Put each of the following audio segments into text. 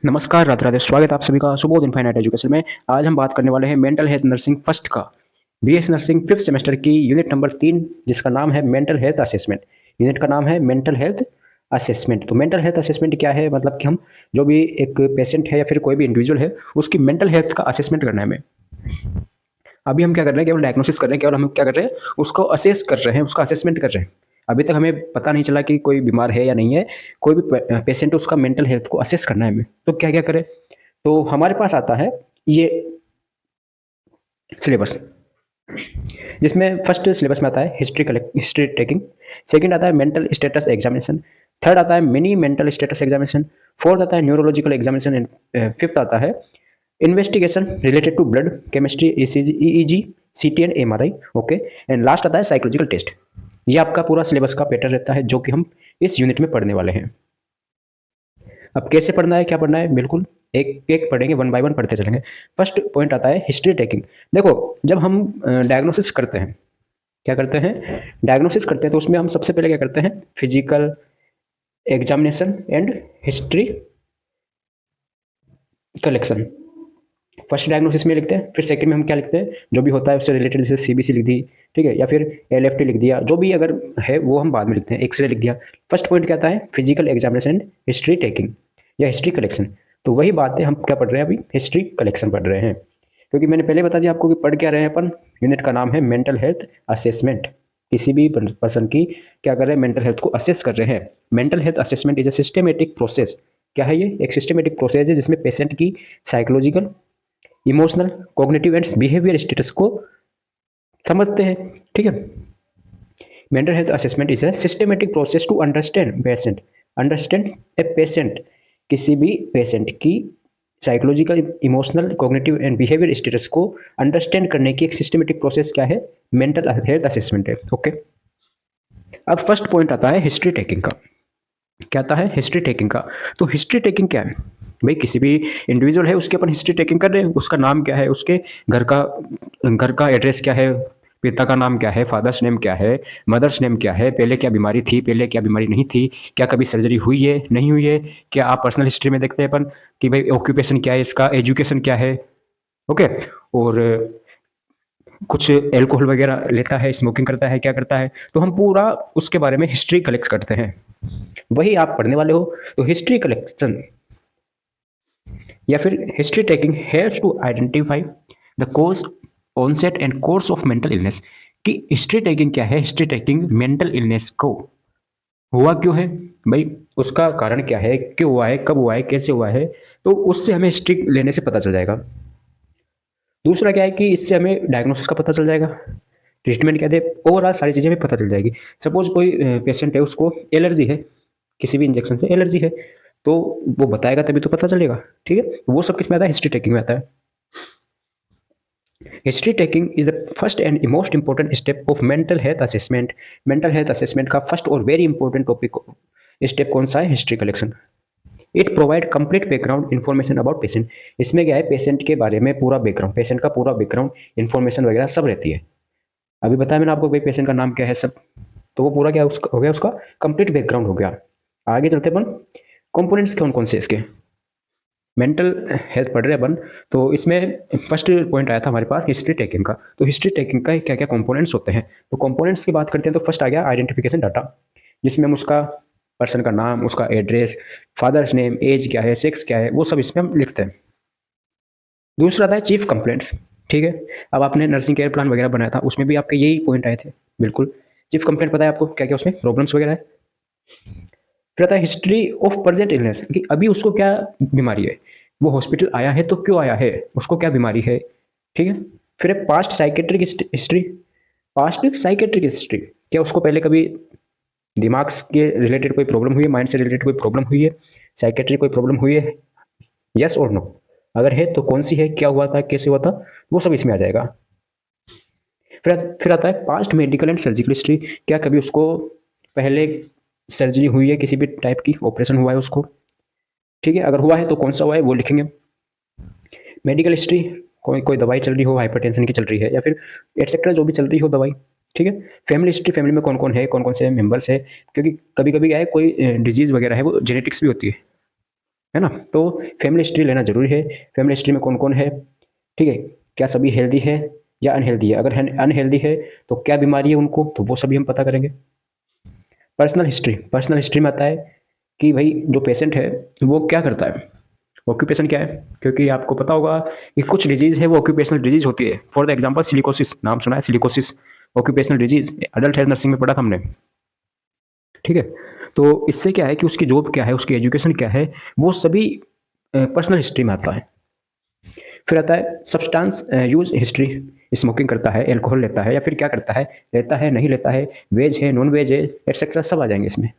नमस्कार, राधे राधे। स्वागत है आप सभी का सुबोध इनफाइनाइट एजुकेशन में। आज हम बात करने वाले हैं मेंटल हेल्थ नर्सिंग फर्स्ट का बीएस नर्सिंग 5th सेमेस्टर की यूनिट नंबर 3, जिसका नाम है मेंटल हेल्थ असेसमेंट। यूनिट का नाम है मेंटल हेल्थ असेसमेंट। तो मेंटल हेल्थ असेसमेंट क्या है? मतलब कि हम जो भी एक पेशेंट है या फिर कोई भी इंडिविजुअल है, उसकी मेंटल हेल्थ का असेसमेंट करना है हमें। अभी हम क्या कर रहे हैं? केवल डायग्नोसिस कर रहे हैं, केवल हम क्या कर रहे हैं? उसको असेस कर रहे हैं, उसका असेसमेंट कर रहे हैं। अभी तक हमें पता नहीं चला कि कोई बीमार है या नहीं है। कोई भी पेशेंट है, उसका मेंटल हेल्थ को असेस करना है हमें। तो क्या क्या करें? तो हमारे पास आता है ये सिलेबस, जिसमें फर्स्ट सिलेबस में आता है हिस्ट्री टेकिंग। सेकंड आता है मेंटल स्टेटस एग्जामिनेशन। थर्ड आता है mini mental status examination. Fourth आता है न्यूरोलॉजिकल एग्जामिनेशन एंड फिफ्थ आता है investigation related to blood chemistry, ECG, EEG, CT and MRI. Okay. And last आता है साइकोलॉजिकल टेस्ट। ये आपका पूरा सिलेबस का पैटर्न रहता है, जो कि हम इस यूनिट में पढ़ने वाले हैं। अब कैसे पढ़ना है, क्या पढ़ना है, बिल्कुल एक एक पढ़ेंगे, वन बाय वन पढ़ते चलेंगे। फर्स्ट पॉइंट आता है हिस्ट्री टेकिंग। देखो, जब हम डायग्नोसिस करते हैं, क्या करते हैं? डायग्नोसिस करते हैं तो उसमें हम सबसे पहले क्या करते हैं? Physical examination and history collection. First diagnosis में लिखते हैं, फिर सेकंड में हम क्या लिखते हैं? जो भी होता है उससे रिलेटेड, जैसे सीबीसी लिख दी, ठीक है, या फिर एलएफटी लिख दिया, जो भी अगर है वो हम बाद में लिखते हैं, एक्सरे लिख दिया। फर्स्ट पॉइंट क्या आता है? Physical examination and history taking या हिस्ट्री कलेक्शन। तो वही बात है, हम क्या पढ़ रहे हैं अभी? हिस्ट्री कलेक्शन पढ़ रहे हैं। क्योंकि मैंने पहले बता दिया आपको कि पढ़ क्या रहे हैं अपन। यूनिट का नाम है मेंटल हेल्थ असेसमेंट। किसी भी पर्सन की क्या कर रहे हैं? मेंटल हेल्थ को असेस कर रहे हैं। Mental health assessment is a systematic process. क्या है ये? एक सिस्टमेटिक प्रोसेस है जिसमें पेशेंट की psychological, emotional, cognitive and behaviour status को समझते हैं। ठीक है। Mental health assessment is a systematic process to understand a patient. किसी भी पेशेंट की psychological, emotional, cognitive and behaviour status को अंडरस्टैंड करने की एक सिस्टमेटिक प्रोसेस क्या है? मेंटल हेल्थ असेसमेंट है। ओके। अब फर्स्ट पॉइंट आता है हिस्ट्री टेकिंग का। क्या आता है? हिस्ट्री टेकिंग का। तो हिस्ट्री टेकिंग क्या है भाई? किसी भी इंडिविजुअल है, उसके अपन हिस्ट्री टेकिंग कर रहे हैं। उसका नाम क्या है, उसके घर का घर का एड्रेस क्या है, पिता का नाम क्या है, फादर्स नेम क्या है, मदर्स नेम क्या है, पहले क्या बीमारी थी, पहले क्या बीमारी नहीं थी, क्या कभी सर्जरी हुई है, नहीं हुई है, क्या आप पर्सनल हिस्ट्री में देखते हैं अपन कि भाई ऑक्यूपेशन क्या है इसका, एजुकेशन क्या है। ओके। और कुछ एल्कोहल वगैरह लेता है, स्मोकिंग करता है, क्या करता है, तो हम पूरा उसके बारे में हिस्ट्री कलेक्ट करते हैं। वही आप पढ़ने वाले हो। तो हिस्ट्री कलेक्शन या फिर history taking helps to identify the cause, onset and course of mental illness. कि हिस्ट्री टेकिंग क्या है? हिस्ट्री टेकिंग मेंटल इलनेस को हुआ क्यों है भाई, उसका कारण क्या है, क्यों हुआ है, कब हुआ है, कैसे हुआ है, तो उससे हमें हिस्ट्री लेने से पता चल जाएगा। दूसरा क्या है कि इससे हमें डायग्नोसिस का पता चल जाएगा, ट्रीटमेंट क्या दे, ओवरऑल सारी चीज़ें हमें पता चल जाएगी। सपोज कोई पेशेंट है, उसको एलर्जी है, किसी भी इंजेक्शन से एलर्जी है, तो वो बताएगा तभी तो पता चलेगा। ठीक है। वो सब किस में आता है? हिस्ट्री टेकिंग में आता है। History taking is the first and most important step of mental health assessment. Mental health assessment का फर्स्ट और वेरी इंपॉर्टेंट टॉपिक स्टेप कौन सा है? History collection. It provide complete background information about patient. इसमें क्या है? पेशेंट के बारे में पूरा बैकग्राउंड, पेशेंट का पूरा बैकग्राउंड इन्फॉर्मेशन वगैरह सब रहती है। अभी बताया मैंने आपको भाई पेशेंट का नाम क्या है, सब। तो वो पूरा क्या उसका हो गया? उसका कंप्लीट बैकग्राउंड हो गया। आगे चलते अपन, कंपोनेंट्स कौन कौन से इसके? मेंटल हेल्थ पढ़ रहे अपन, तो इसमें फर्स्ट पॉइंट आया था हमारे पास हिस्ट्री टेकिंग का। तो हिस्ट्री टेकिंग का क्या क्या कंपोनेंट्स होते हैं? तो कंपोनेंट्स की बात करते हैं तो फर्स्ट आ गया आइडेंटिफिकेशन डाटा, जिसमें हम उसका पर्सन का नाम, उसका एड्रेस, फादर्स नेम, एज क्या है, सेक्स क्या है, वो सब इसमें हम लिखते हैं। दूसरा आता है चीफ कंप्लेंट्स। ठीक है। अब आपने नर्सिंग केयर प्लान वगैरह बनाया था, उसमें भी आपके यही पॉइंट आए थे। बिल्कुल। चीफ कंप्लेंट पता है आपको क्या क्या उसमें प्रॉब्लम्स वगैरह है। फिर आता है हिस्ट्री ऑफ प्रेजेंट इलनेस, कि अभी उसको क्या बीमारी है, वो हॉस्पिटल आया है तो क्यों आया है, उसको क्या बीमारी है। ठीक है। फिर है past psychiatric history. Past psychiatric history, क्या उसको पहले कभी दिमाग के रिलेटेड कोई प्रॉब्लम हुई है, माइंड से रिलेटेड कोई प्रॉब्लम हुई है, साइकेट्रिक कोई प्रॉब्लम हुई है, यस और नो। अगर है तो कौन सी है, क्या हुआ था, कैसे हुआ था, वो सब इसमें आ जाएगा। फिर आता है past medical and surgical history. क्या कभी उसको पहले सर्जरी हुई है, किसी भी टाइप की ऑपरेशन हुआ है उसको। ठीक है। अगर हुआ है तो कौन सा हुआ है वो लिखेंगे। मेडिकल हिस्ट्री, कोई कोई दवाई चल रही हो, हाइपरटेंशन की चल रही है, या फिर एटसेट्रा जो भी चल रही हो दवाई। ठीक है। फैमिली हिस्ट्री, फैमिली में कौन कौन है, कौन कौन से मेंबर्स है, क्योंकि कभी कभी क्या है, कोई डिजीज वगैरह है वो जेनेटिक्स भी होती है। है ना। तो फैमिली हिस्ट्री लेना जरूरी है। फैमिली हिस्ट्री में कौन कौन है, ठीक है, क्या सभी हेल्दी है या अनहेल्दी है, अगर अनहेल्दी है तो क्या बीमारी है उनको, तो वो सभी हम पता करेंगे। पर्सनल हिस्ट्री में आता है कि भाई जो पेशेंट है वो क्या करता है, ऑक्यूपेशन क्या है, क्योंकि आपको पता होगा कि कुछ डिजीज है वो ऑक्यूपेशनल डिजीज होती है। फॉर द एग्जांपल सिलिकोसिस, नाम सुना है silicosis, occupational disease, adult health nursing में पढ़ा था हमने, ठीक है। तो इससे क्या है कि उसकी जॉब क्या है, उसकी एजुकेशन क्या है, वो सभी पर्सनल हिस्ट्री में आता है। फिर आता है सब्सटेंस यूज हिस्ट्री, स्मोकिंग करता है, एल्कोहल लेता है या फिर क्या करता है, लेता है नहीं लेता है, वेज है नॉन वेज है, एटसेट्रा सब आ जाएंगे इसमें,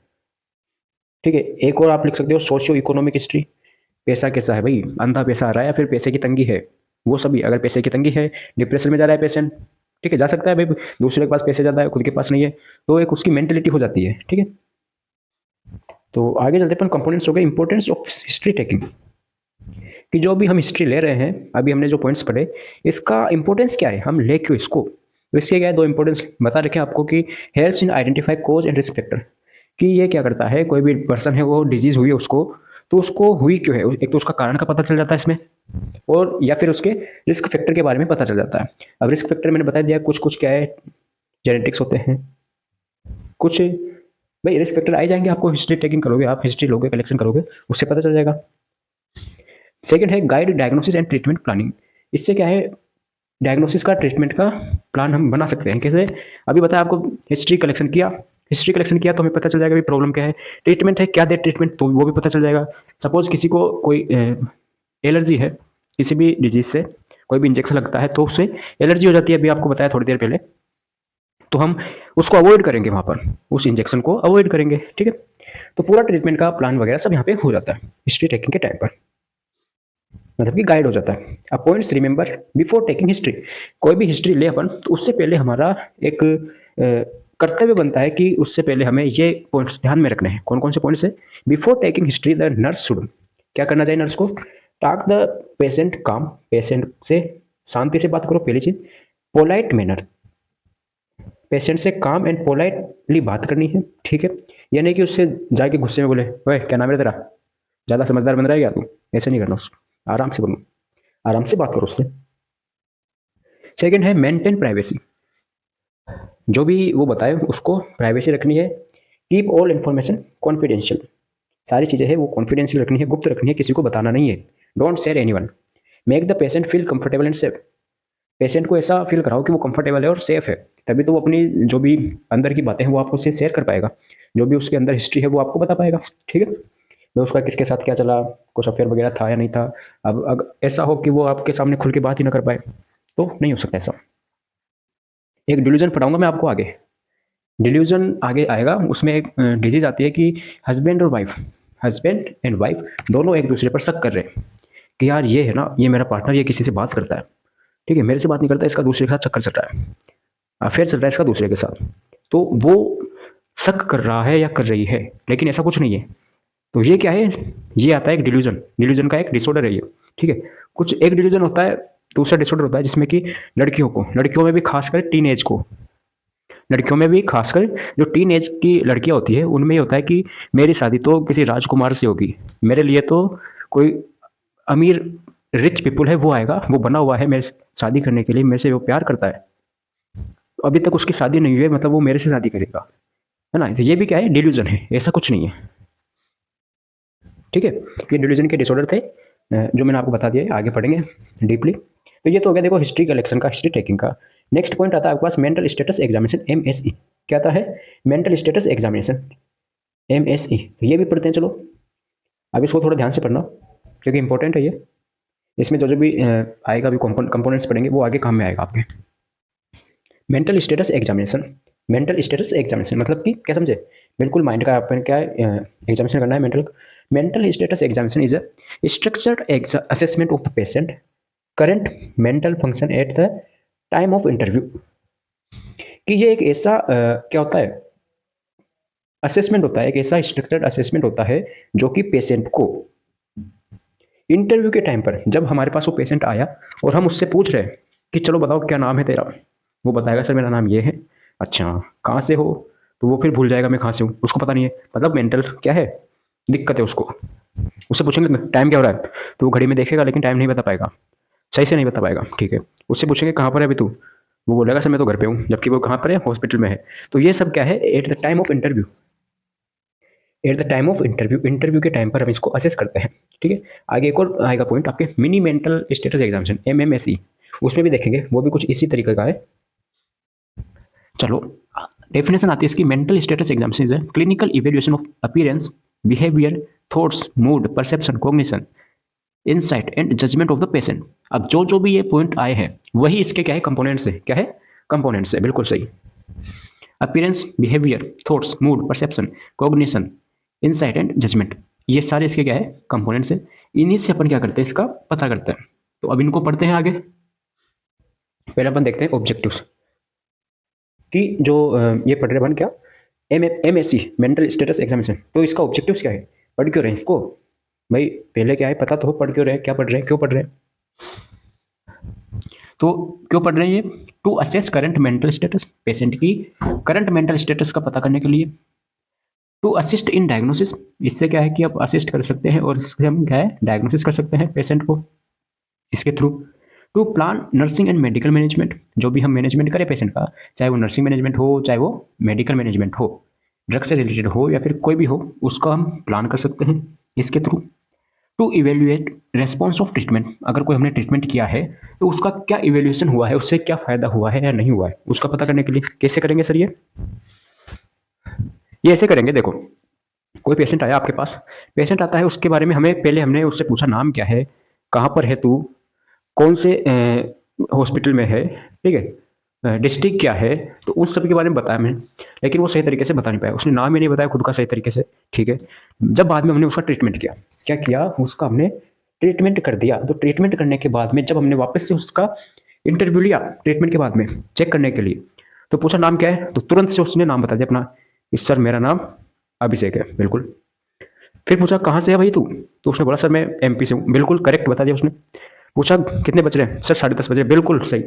ठीक है। एक और आप लिख सकते हो सोशियो इकोनॉमिक हिस्ट्री, पैसा कैसा है भाई, अंधा पैसा आ रहा है या फिर पैसे की तंगी है, वो सभी। अगर पैसे की तंगी है, डिप्रेशन में जा रहा है पेशेंट, ठीक है, जा सकता है भाई, दूसरे के पास पैसे ज़्यादा है खुद के पास नहीं है, तो एक उसकी मेंटेलिटी हो जाती है, ठीक है। तो आगे चलते अपन कंपोनेंट्स हो गए इंपॉर्टेंस ऑफ हिस्ट्री टेकिंग, कि जो भी हम हिस्ट्री ले रहे हैं, अभी हमने जो पॉइंट्स पढ़े, इसका इंपॉर्टेंस क्या है, हम ले क्यों इसको। तो इसके क्या है, दो इंपॉर्टेंस बता रखे आपको कि helps in identify cause and risk factor, कि ये क्या करता है, कोई भी पर्सन है वो डिजीज हुई है उसको, तो उसको हुई क्यों है, एक तो उसका कारण का पता चल जाता है इसमें, और या फिर उसके रिस्क फैक्टर के बारे में पता चल जाता है। अब रिस्क फैक्टर मैंने बता दिया कुछ कुछ क्या है, जेनेटिक्स होते हैं कुछ, भाई रिस्क फैक्टर आ जाएंगे आपको, हिस्ट्री टेकिंग करोगे आप, हिस्ट्री लोगे, कलेक्शन करोगे, उससे पता चल जाएगा। सेकंड है guide diagnosis and treatment planning, इससे क्या है, डायग्नोसिस का ट्रीटमेंट का प्लान हम बना सकते हैं कैसे। अभी बताया आपको, हिस्ट्री कलेक्शन किया तो हमें पता चल जाएगा प्रॉब्लम क्या है, ट्रीटमेंट है क्या दे ट्रीटमेंट, तो वो भी पता चल जाएगा। सपोज किसी को कोई एलर्जी है किसी भी डिजीज से, कोई भी इंजेक्शन लगता है तो उससे एलर्जी हो जाती है, अभी आपको बताया थोड़ी देर पहले, तो हम उसको अवॉइड करेंगे, वहां पर उस इंजेक्शन को अवॉइड करेंगे, ठीक है। तो पूरा ट्रीटमेंट का प्लान वगैरह सब यहाँ पे हो जाता है हिस्ट्री टेकिंग के टाइम पर, मतलब कि गाइड हो जाता है। अब points remember before taking history, कोई भी हिस्ट्री ले अपन तो उससे पहले हमारा एक कर्तव्य बनता है कि उससे पहले हमें ये पॉइंट्स ध्यान में रखने हैं। कौन कौन से पॉइंट्स है, before taking history the nurse should, क्या करना चाहिए नर्स को, टाक द पेशेंट काम, पेशेंट से शांति से बात करो पहली चीज, पोलाइट मैनर, पेशेंट से काम एंड पोलाइटली बात करनी है, ठीक है। यह नहीं कि उससे जाके गुस्से में बोले ओए क्या नाम है तेरा, ज़्यादा समझदार बन रहा है क्या तू, ऐसे नहीं करना उसको, आराम से बोलो, आराम से बात करो उससे। सेकंड है मेंटेन प्राइवेसी, जो भी वो बताए उसको प्राइवेसी रखनी है। कीप ऑल इन्फॉर्मेशन कॉन्फिडेंशियल, सारी चीज़ें हैं वो कॉन्फिडेंशियल रखनी है, गुप्त रखनी है, किसी को बताना नहीं है। Don't share anyone, make the patient feel comfortable and safe, patient को ऐसा फील कराओ कि वो कंफर्टेबल है और सेफ है, तभी तो वो अपनी जो भी अंदर की बातें हैं वो आपको उससे शेयर कर पाएगा, जो भी उसके अंदर हिस्ट्री है वो आपको बता पाएगा, ठीक है। मैं उसका किसके साथ क्या चला, कुछ अफेयर वगैरह था या नहीं था, अब अगर ऐसा हो कि वो आपके सामने खुल के बात ही ना कर पाए तो नहीं हो सकता ऐसा। एक डिल्यूजन पढ़ाऊंगा मैं आपको आगे, डिल्यूजन आगे आएगा, उसमें एक डिजीज आती है कि हस्बैंड एंड वाइफ दोनों एक दूसरे पर शक कर रहे हैं कि यार ये है ना, ये मेरा पार्टनर ये किसी से बात करता है, ठीक है, मेरे से बात नहीं करता, इसका दूसरे के साथ चक्कर चल रहा है, अफेयर चल रहा है इसका दूसरे के साथ, तो वो शक कर रहा है या कर रही है, लेकिन ऐसा कुछ नहीं है। तो ये क्या है, ये आता है एक डिल्यूजन, डिल्यूजन का एक डिसऑर्डर है ये, ठीक है। कुछ एक डिल्यूजन होता है, दूसरा डिसऑर्डर होता है जिसमें कि लड़कियों में भी खासकर टीन एज को, लड़कियों में भी खासकर जो टीन एज की लड़कियां होती है उनमें ये होता है कि मेरी शादी तो किसी राजकुमार से होगी, मेरे लिए तो कोई अमीर रिच पीपल है वो आएगा, वो बना हुआ है मेरे शादी करने के लिए, मेरे से वो प्यार करता है, अभी तक उसकी शादी नहीं हुई है मतलब वो मेरे से शादी करेगा, है ना। तो ये भी क्या है, डिल्यूजन है, ऐसा कुछ नहीं है, ठीक है। ये डिल्यूजन के डिसऑर्डर थे जो मैंने आपको बता दिया, आगे पढ़ेंगे डीपली। तो ये तो हो गया देखो हिस्ट्री कलेक्शन का, हिस्ट्री टेकिंग का। नेक्स्ट पॉइंट आता है आपके पास मेंटल स्टेटस एग्जामिनेशन, एमएसई। क्या आता है, मेंटल स्टेटस एग्जामिनेशन, एमएसई। तो ये भी पढ़ते हैं चलो, अब इसको थोड़ा ध्यान से पढ़ना क्योंकि इंपॉर्टेंट है ये, इसमें जो जो भी आएगा अभी कंपोनेंट्स पढ़ेंगे वो आगे काम में आएगा आपके। Mental status examination, mental status examination मतलब कि क्या समझे, बिल्कुल माइंड का अपन क्या एग्जामिनेशन करना है। Mental status examination is a structured assessment of the patient current mental function at the time of interview, कि ये एक ऐसा क्या होता है, असेसमेंट होता है, एक ऐसा स्ट्रक्चर्ड असेसमेंट होता है जो कि पेशेंट को इंटरव्यू के टाइम पर, जब हमारे पास वो पेशेंट आया और हम उससे पूछ रहे हैं कि चलो बताओ क्या नाम है तेरा, वो बताएगा सर मेरा नाम ये है, अच्छा कहाँ से हो, तो वो फिर भूल जाएगा मैं कहाँ से हूँ, उसको पता नहीं है, मतलब मेंटल क्या है, दिक्कत है उसको, उससे पूछेंगे टाइम क्या हो रहा है, तो वो घड़ी में देखेगा लेकिन टाइम नहीं बता पाएगा, सही से नहीं बता पाएगा, ठीक है। उससे पूछेंगे कहाँ पर है अभी तू, वो बोलेगा सर मैं तो घर पे हूँ, जबकि वो कहाँ पर है, हॉस्पिटल में है। तो ये सब क्या है, at the time of interview, at the time of interview, interview के टाइम पर हम इसको असेस करते हैं, ठीक है। आगे एक और आएगा पॉइंट आपके mini mental status examination, MMSE, उसमें भी देखेंगे, वो भी कुछ इसी तरीके का है। चलो डेफिनेशन आती है इसकी, mental status examination is a clinical evaluation of appearance, behaviour, thoughts, mood, perception, cognition, insight and judgement of the patient. अब जो जो भी ये पॉइंट आए हैं वही इसके क्या है, कंपोनेंट्स है, क्या है, कंपोनेंट्स है, बिल्कुल सही। Appearance, behaviour, thoughts, mood, perception, cognition, insight and judgement, ये सारे इसके क्या है, कंपोनेंट्स है। इन्हीं से अपन क्या करते हैं, इसका पता करते हैं। तो अब इनको पढ़ते हैं आगे। पहले अपन देखते हैं ऑब्जेक्टिव्स कि जो ये पढ़ रहे अपन क्या, MSc मेंटल स्टेटस एग्जामिनेशन, तो इसका ऑब्जेक्टिव्स क्या है, पढ़ क्यों रहे हैं इसको, भाई पहले क्या है पता तो हो, पढ़ क्यों रहे हैं, क्या पढ़ रहे हैं, क्यों पढ़ रहे हैं। तो क्यों पढ़ रहे हैं ये, to assess current mental status, patient की करंट मेंटल स्टेटस का पता करने के लिए। टू असिस्ट इन डायग्नोसिस, इससे क्या है कि आप असिस्ट कर सकते हैं और इससे हम क्या है, डायग्नोसिस कर सकते हैं पेशेंट को इसके through. To plan nursing and medical management, जो भी हम मैनेजमेंट करें पेशेंट का, चाहे वो नर्सिंग मैनेजमेंट हो, चाहे वो मेडिकल मैनेजमेंट हो, ड्रग से रिलेटेड हो या फिर कोई भी हो, उसका हम प्लान कर सकते हैं इसके through. To evaluate response of treatment, अगर कोई हमने ट्रीटमेंट किया है तो उसका क्या इवेल्युएशन हुआ है, उससे क्या फायदा हुआ है या नहीं हुआ है, उसका पता करने के लिए। कैसे करेंगे सर ये ऐसे करेंगे, देखो कोई पेशेंट आया आपके पास, पेशेंट आता है, उसके बारे में हमें पहले हमने उससे पूछा नाम क्या है, कहाँ पर है तू, कौन से हॉस्पिटल में है, ठीक है, डिस्ट्रिक्ट क्या है, तो उन सब के बारे में बताया मैंने, लेकिन वो सही तरीके से बता नहीं पाया, उसने नाम ही नहीं बताया खुद का सही तरीके से, ठीक है। जब बाद में हमने उसका ट्रीटमेंट किया, क्या किया, उसका हमने ट्रीटमेंट कर दिया। तो ट्रीटमेंट करने के बाद में जब हमने वापस से उसका इंटरव्यू लिया ट्रीटमेंट के बाद में चेक करने के लिए, तो पूछा नाम क्या है, तो तुरंत से उसने नाम बता दिया अपना, इस सर मेरा नाम अभिषेक है, बिल्कुल। फिर पूछा कहाँ से है भाई तू, तो उसने बोला सर मैं MP से हूँ, बिल्कुल करेक्ट बता दिया उसने। पूछा कितने बज रहे हैं, सर 10:30 बजे, बिल्कुल सही।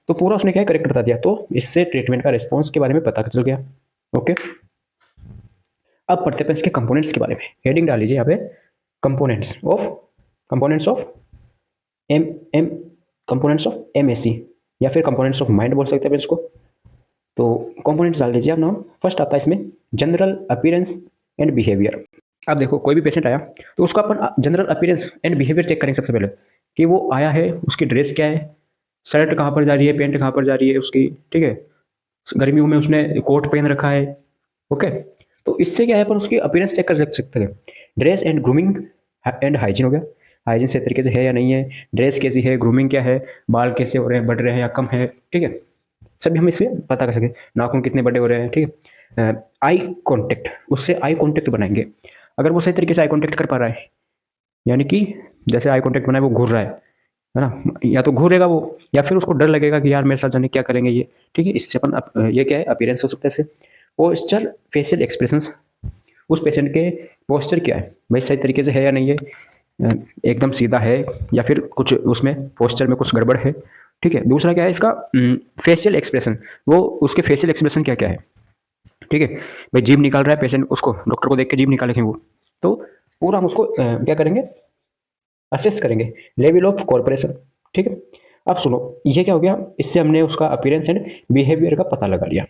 तो पूरा उसने क्या करेक्ट बता दिया, तो इससे ट्रीटमेंट का रिस्पॉन्स के बारे में पता चल गया। ओके, अब पढ़ते हैं इसके कंपोनेंट्स के बारे में। हेडिंग डाल लीजिए यहाँ पे, components of M M components of MSc, या फिर कंपोनेंट्स ऑफ माइंड बोल सकते हैं इसको। तो कंपोनेंट्स डाल दीजिए आप नाम। फर्स्ट आता है इसमें जनरल अपीयरेंस एंड बिहेवियर। अब देखो कोई भी पेशेंट आया तो उसका अपन general appearance and behaviour check करेंगे सबसे पहले, कि वो आया है, उसकी ड्रेस क्या है, शर्ट कहाँ पर जा रही है, पैंट कहाँ पर जा रही है उसकी, ठीक है, गर्मियों में उसने कोट पहन रखा है। ओके, तो इससे क्या है, अपन उसकी अपीयरेंस चेक कर सकते हैं। Dress and grooming and hygiene हो गया, हाइजीन से तरीके से है या नहीं है, ड्रेस कैसी है, ग्रूमिंग क्या है, बाल कैसे हो रहे हैं, बढ़ रहे हैं या कम है, ठीक है, सभी हम इससे पता कर सकें। नाखून कितने बड़े हो रहे हैं, ठीक है। आई कॉन्टेक्ट, उससे आई कॉन्टेक्ट बनाएंगे, अगर वो सही तरीके से आई कॉन्टेक्ट कर पा रहा है, यानी कि जैसे आई कॉन्टेक्ट बनाए वो घूर रहा है ना, या तो घूरेगा वो, या फिर उसको डर लगेगा कि यार मेरे साथ जाने क्या करेंगे ये, ठीक है। इससे अपन ये क्या है, अपीयरेंस हो सकता है इससे। पोस्चर, फेशियल एक्सप्रेशंस, उस पेशेंट के पोस्चर क्या है, भाई सही तरीके से है या नहीं है, एकदम सीधा है या फिर कुछ उसमें पोस्चर में कुछ गड़बड़ है, ठीक है। दूसरा क्या है इसका, फेशियल एक्सप्रेशन, वो उसके फेशियल एक्सप्रेशन क्या क्या है, ठीक है। भाई जीभ निकाल रहा है पेशेंट, उसको डॉक्टर को देख के जीभ निकालेंगे वो, तो पूरा हम उसको क्या करेंगे, असेस करेंगे, लेवल ऑफ कॉर्पोरेशन, ठीक है। अब सुनो, ये क्या हो गया, इससे हमने उसका अपीयरेंस एंड बिहेवियर का पता लगा लिया।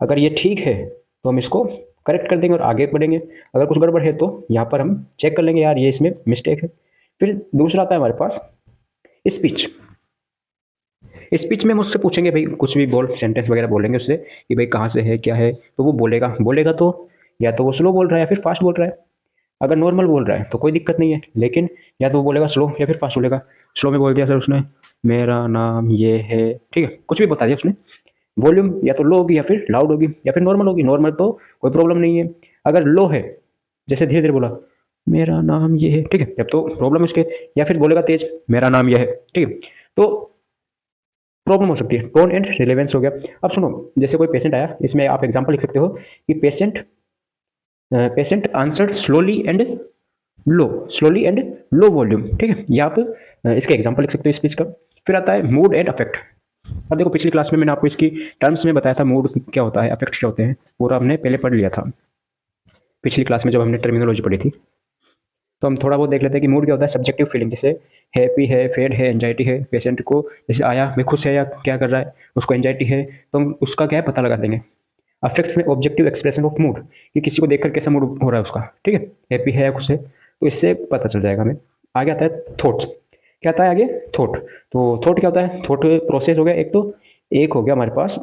अगर ये ठीक है तो हम इसको करेक्ट कर देंगे और आगे बढ़ेंगे, अगर कुछ गड़बड़ है तो यहाँ पर हम चेक कर लेंगे, यार ये इसमें मिस्टेक है। फिर दूसरा आता है हमारे पास स्पीच। स्पीच में मुझसे पूछेंगे भाई कुछ भी बोल, सेंटेंस वगैरह बोलेंगे उससे कि भाई कहाँ से है, क्या है, तो वो बोलेगा बोलेगा तो या तो वो स्लो बोल रहा है या फिर फास्ट बोल रहा है। अगर नॉर्मल बोल रहा है तो कोई दिक्कत नहीं है, लेकिन या तो वो बोलेगा स्लो या फिर फास्ट बोलेगा। स्लो में बोल दिया सर उसने, मेरा नाम ये है, ठीक है, कुछ भी बता दिया उसने। वॉल्यूम या तो लो होगी या फिर लाउड होगी या फिर नॉर्मल होगी, नॉर्मल तो कोई प्रॉब्लम नहीं है। अगर लो है, जैसे धीरे धीरे बोला मेरा नाम ये है, ठीक है, जब तो प्रॉब्लम उसके, या फिर बोलेगा तेज मेरा नाम यह है, ठीक है, तो प्रॉब्लम हो सकती है। टोन एंड रिलेवेंस हो गया। अब सुनो, जैसे कोई पेशेंट आया, इसमें आप एग्जांपल लिख सकते हो कि patient answered slowly and low volume, ठीक है, ये आप इसका एग्जांपल लिख सकते हो स्पीच का। फिर आता है मूड एंड अफेक्ट। अब देखो पिछली क्लास में मैंने आपको इसकी टर्म्स में बताया था, मूड क्या होता है, अफेक्ट क्या होते हैं, पूरा हमने पहले पढ़ लिया था पिछली क्लास में जब हमने टर्मिनोलॉजी पढ़ी थी। तो हम थोड़ा बहुत देख लेते हैं कि मूड क्या होता है, सब्जेक्टिव फीलिंग, जैसे हैप्पी है, फेड है, एंजाइटी है। पेशेंट को जैसे आया भाई खुश है या क्या कर रहा है, उसको एंजाइटी है, तो हम उसका क्या है पता लगा देंगे। अफेक्ट्स में ऑब्जेक्टिव एक्सप्रेशन ऑफ मूड, कि किसी को देखकर कैसा मूड हो रहा है उसका, ठीक है, हैप्पी है या खुश है, तो इससे पता चल जाएगा हमें। आगे आता है थॉट्स। क्या आता है आगे? थॉट। तो थॉट क्या होता है? थॉट प्रोसेस हो गया एक, तो एक हो गया हमारे पास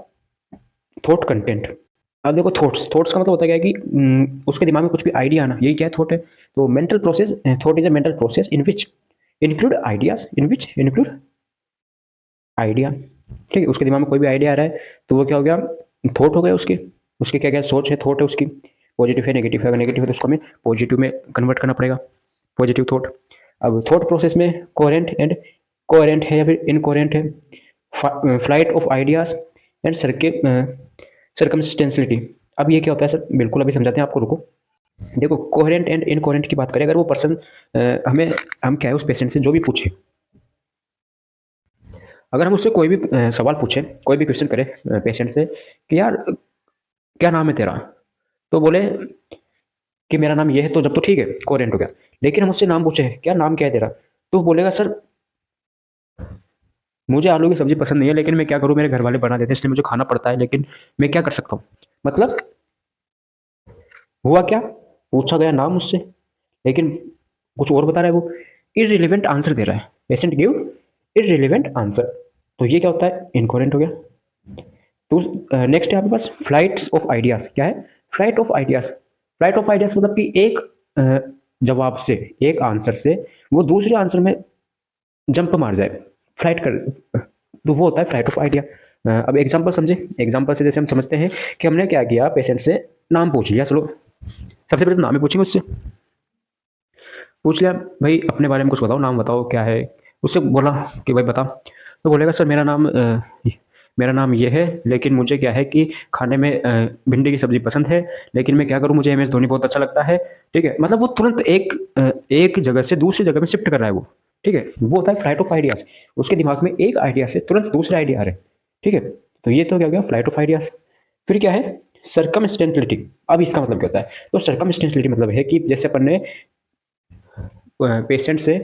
थॉट कंटेंट। अब देखो थॉट्स, थॉट्स का मतलब होता है क्या है कि उसके दिमाग में कुछ भी आइडिया आना, यही क्या है थॉट है। तो mental process, thought is a mental process in which include ideas, in which include idea, ठीक है। उसके दिमाग में कोई भी आइडिया आ रहा है तो वो क्या हो गया, थॉट हो गया उसके। उसके क्या क्या सोच है, थॉट है उसकी, पॉजिटिव है नेगेटिव है, अगर नेगेटिव है तो उसको हमें पॉजिटिव में कन्वर्ट करना पड़ेगा, पॉजिटिव थॉट। अब थॉट प्रोसेस में कोहेरेंट एंड कोहेरेंट है या फिर इनकोहेरेंट है, फ्लाइट ऑफ आइडियाज एंड सर्कमस्टेंशियलिटी। अब ये क्या होता है सर, बिल्कुल अभी समझाते हैं आपको, रुको। देखो कोहेरेंट एंड इनकोहेरेंट की बात करें, अगर वो पर्सन हमें, हम क्या है उस पेशेंट से जो भी पूछे, अगर हम उससे कोई भी सवाल पूछें, कोई भी क्वेश्चन करें पेशेंट से कि यार क्या नाम है तेरा, तो बोले कि मेरा नाम ये है, तो जब तो ठीक है, कोहेरेंट हो गया। लेकिन हम उससे नाम पूछे क्या नाम क्या है तेरा, तो बोलेगा सर मुझे आलू की सब्जी पसंद नहीं है, लेकिन मैं क्या करूं, मेरे घर वाले बना देते हैं इसलिए मुझे खाना पड़ता है, लेकिन मैं क्या कर सकता हूं। मतलब हुआ क्या, पूछा गया नाम उससे, लेकिन कुछ और बता रहा है वो, इररिलेवेंट आंसर दे रहा है, पेशेंट गिव इररिलेवेंट आंसर, तो ये क्या होता है, इनकोहेरेंट हो गया। तो नेक्स्ट है आपके पास फ्लाइट्स ऑफ आइडियाज। क्या है? Flight of ideas. Flight of ideas मतलब कि एक जवाब से, एक आंसर से वो दूसरे आंसर में जंप मार जाए, फ्लाइट कर, तो वो होता है फ्लाइट ऑफ आइडिया। अब एग्जांपल समझे, एग्जांपल से जैसे हम समझते हैं कि हमने क्या किया, पेशेंट से नाम पूछ लिया, चलो सबसे पहले तो नाम ही पूछेंगे उससे, पूछ लिया भाई अपने बारे में कुछ बताओ, नाम बताओ क्या है, उससे बोला कि भाई बता, तो बोलेगा सर मेरा नाम ये है, लेकिन मुझे क्या है कि खाने में भिंडी की सब्जी पसंद है, लेकिन मैं क्या करूं, मुझे एम एस धोनी बहुत अच्छा लगता है, ठीक है। मतलब वो तुरंत एक जगह से दूसरी जगह में शिफ्ट कर रहा है वो, ठीक है, वो होता है फ्लाइट ऑफ आइडियाज। उसके दिमाग में एक आइडिया से तुरंत दूसरे आइडिया आ रहे हैं, ठीक है। तो ये तो क्या हो गया, फ्लाइट ऑफ आइडियाज। फिर क्या है, सरकमस्टेंटलिटी। अब इसका मतलब क्या होता है, तो सरकमस्टेंटलिटी मतलब है कि जैसे अपन ने पेशेंट से